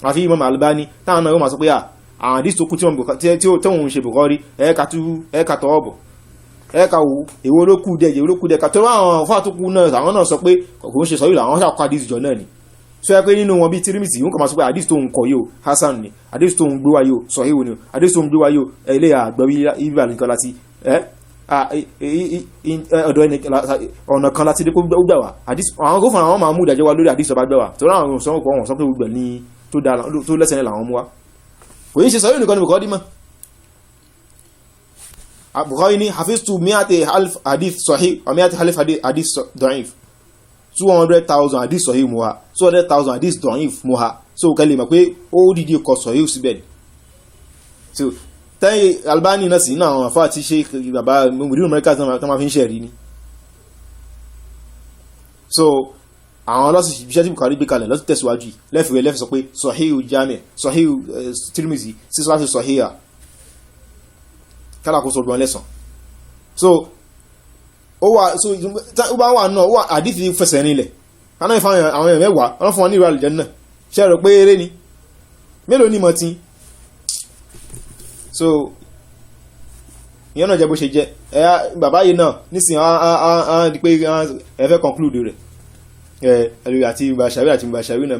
C: àfi Imam Albani táwọn náà yóò máa sọ pé àwọn àdís tó kú tí wọ́n ṣe Bukhari ẹ̀ka tọwọ́ bọ̀ ẹ̀ka wo èwo ló kù dẹ̀ ká tó àwọn afáà tó kú náà àwọn náà sọ pé kò ń ṣe sọ yìí àwọn ṣàkọ́ àdís jọ náà ni so ẹ pé nínú wọn bíi Tirmidhi ń kọ́ máa sọ pé àdís tó ń kọ yóò Hasan ni àdís tó ń gbé wáyò Sahih ni àdís tó ń gbé wáyò ẹlẹ́yà àgbẹ̀wí ibà nìkan láti ọ̀dọ̀ ẹni ọ̀nà kan láti dé kó gbà wá àwọn gófin àwọn máa mú ìdájọ́ wa lórí àdìsọ bá gbà wá tó láwọn sọ pé wọ́n sọ pé gbogbo ní tó lẹ́sẹ̀ làwọn mú wa kò yí ṣe sọ yóò nìkan ní Bukhari mọ́ Bukhari ní hafiztu mi'ati alf hadith sahih wa mi'ati alf hadith da'if 200,000 hadith sahih mu ha 200,000 hadith da'if mu ha so kẹ́lẹ̀ mọ̀ pé ó dìde kọ sahih síbẹ̀ so tẹ́yìn Albani náà sí náà àwọn àfáà tí ṣe bàbá mùdírù Amẹ́ríkà tó máa fi ń ṣe rí ní so àwọn ọlọ́sì iṣẹ́ tí Bukhari gbé kalẹ̀ lọ́tí tẹ̀síwájú lẹ́fẹ̀ẹ́ sọ pé Sahihu Jami' Sahihu Tirmidhi sísọ́láṣẹ́ Sahiha kálàkó sọ gbọ́n lẹ́sàn so ó bá wà náà wà àdífi fẹsẹ̀ nílẹ̀ kanáà ìfàwọn àwọn èèyàn mẹ́wàá wọ́n fún wọn ní ìrọ̀ àlùjánnà ṣe rò pé eré ni mélòó ní mọ̀tí so ìyẹn náà jẹ́ bó ṣe jẹ́ bàbá yìí náà nísìn àwọn di pé ẹ̀fẹ́ conclude rẹ̀ ẹ̀lú àti Mubashirun náà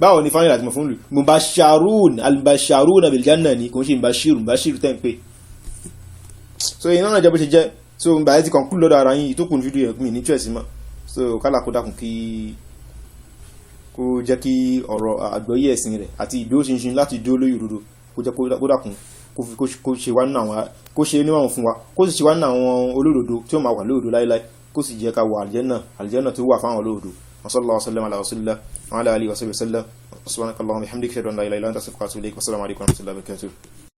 C: báwo ní fáyìn àti mọ̀ fún lù Mubashirun bil janna ni kò ń ṣe Mubashir tẹ́ ń pè so ìyẹn náà jẹ́ bó ṣe jẹ́ so bàbá ti conclude lọ́dọ̀ ara yìí tó kùn fídíò ẹ̀kùn ní choice mọ́ so kálà kó dákun kó jẹ́ kí ọ̀rọ̀ àgbọ́yé ẹ̀sìn rẹ̀ àti ìdúró ṣinṣin láti dúró lórí òdodo kó jẹ́ kó dákun kó ṣe wá nínú àwọn kó ṣe níwọ̀n fún wa kó sì ṣe wá nínú àwọn olódodo tí ó máa wà lódodo láíláí kó sì jẹ́ ká wọ àlìjẹ́nà tó wà fáwọn olódodo sallallahu alaihi wa sallam ala alihi wa sallam subhanakallahumma wa bihamdika ashhadu an la ilaha illa anta astaghfiruka wa atubu ilaik wa assalamu alaikum wa rahmatullahi wa barakatuh.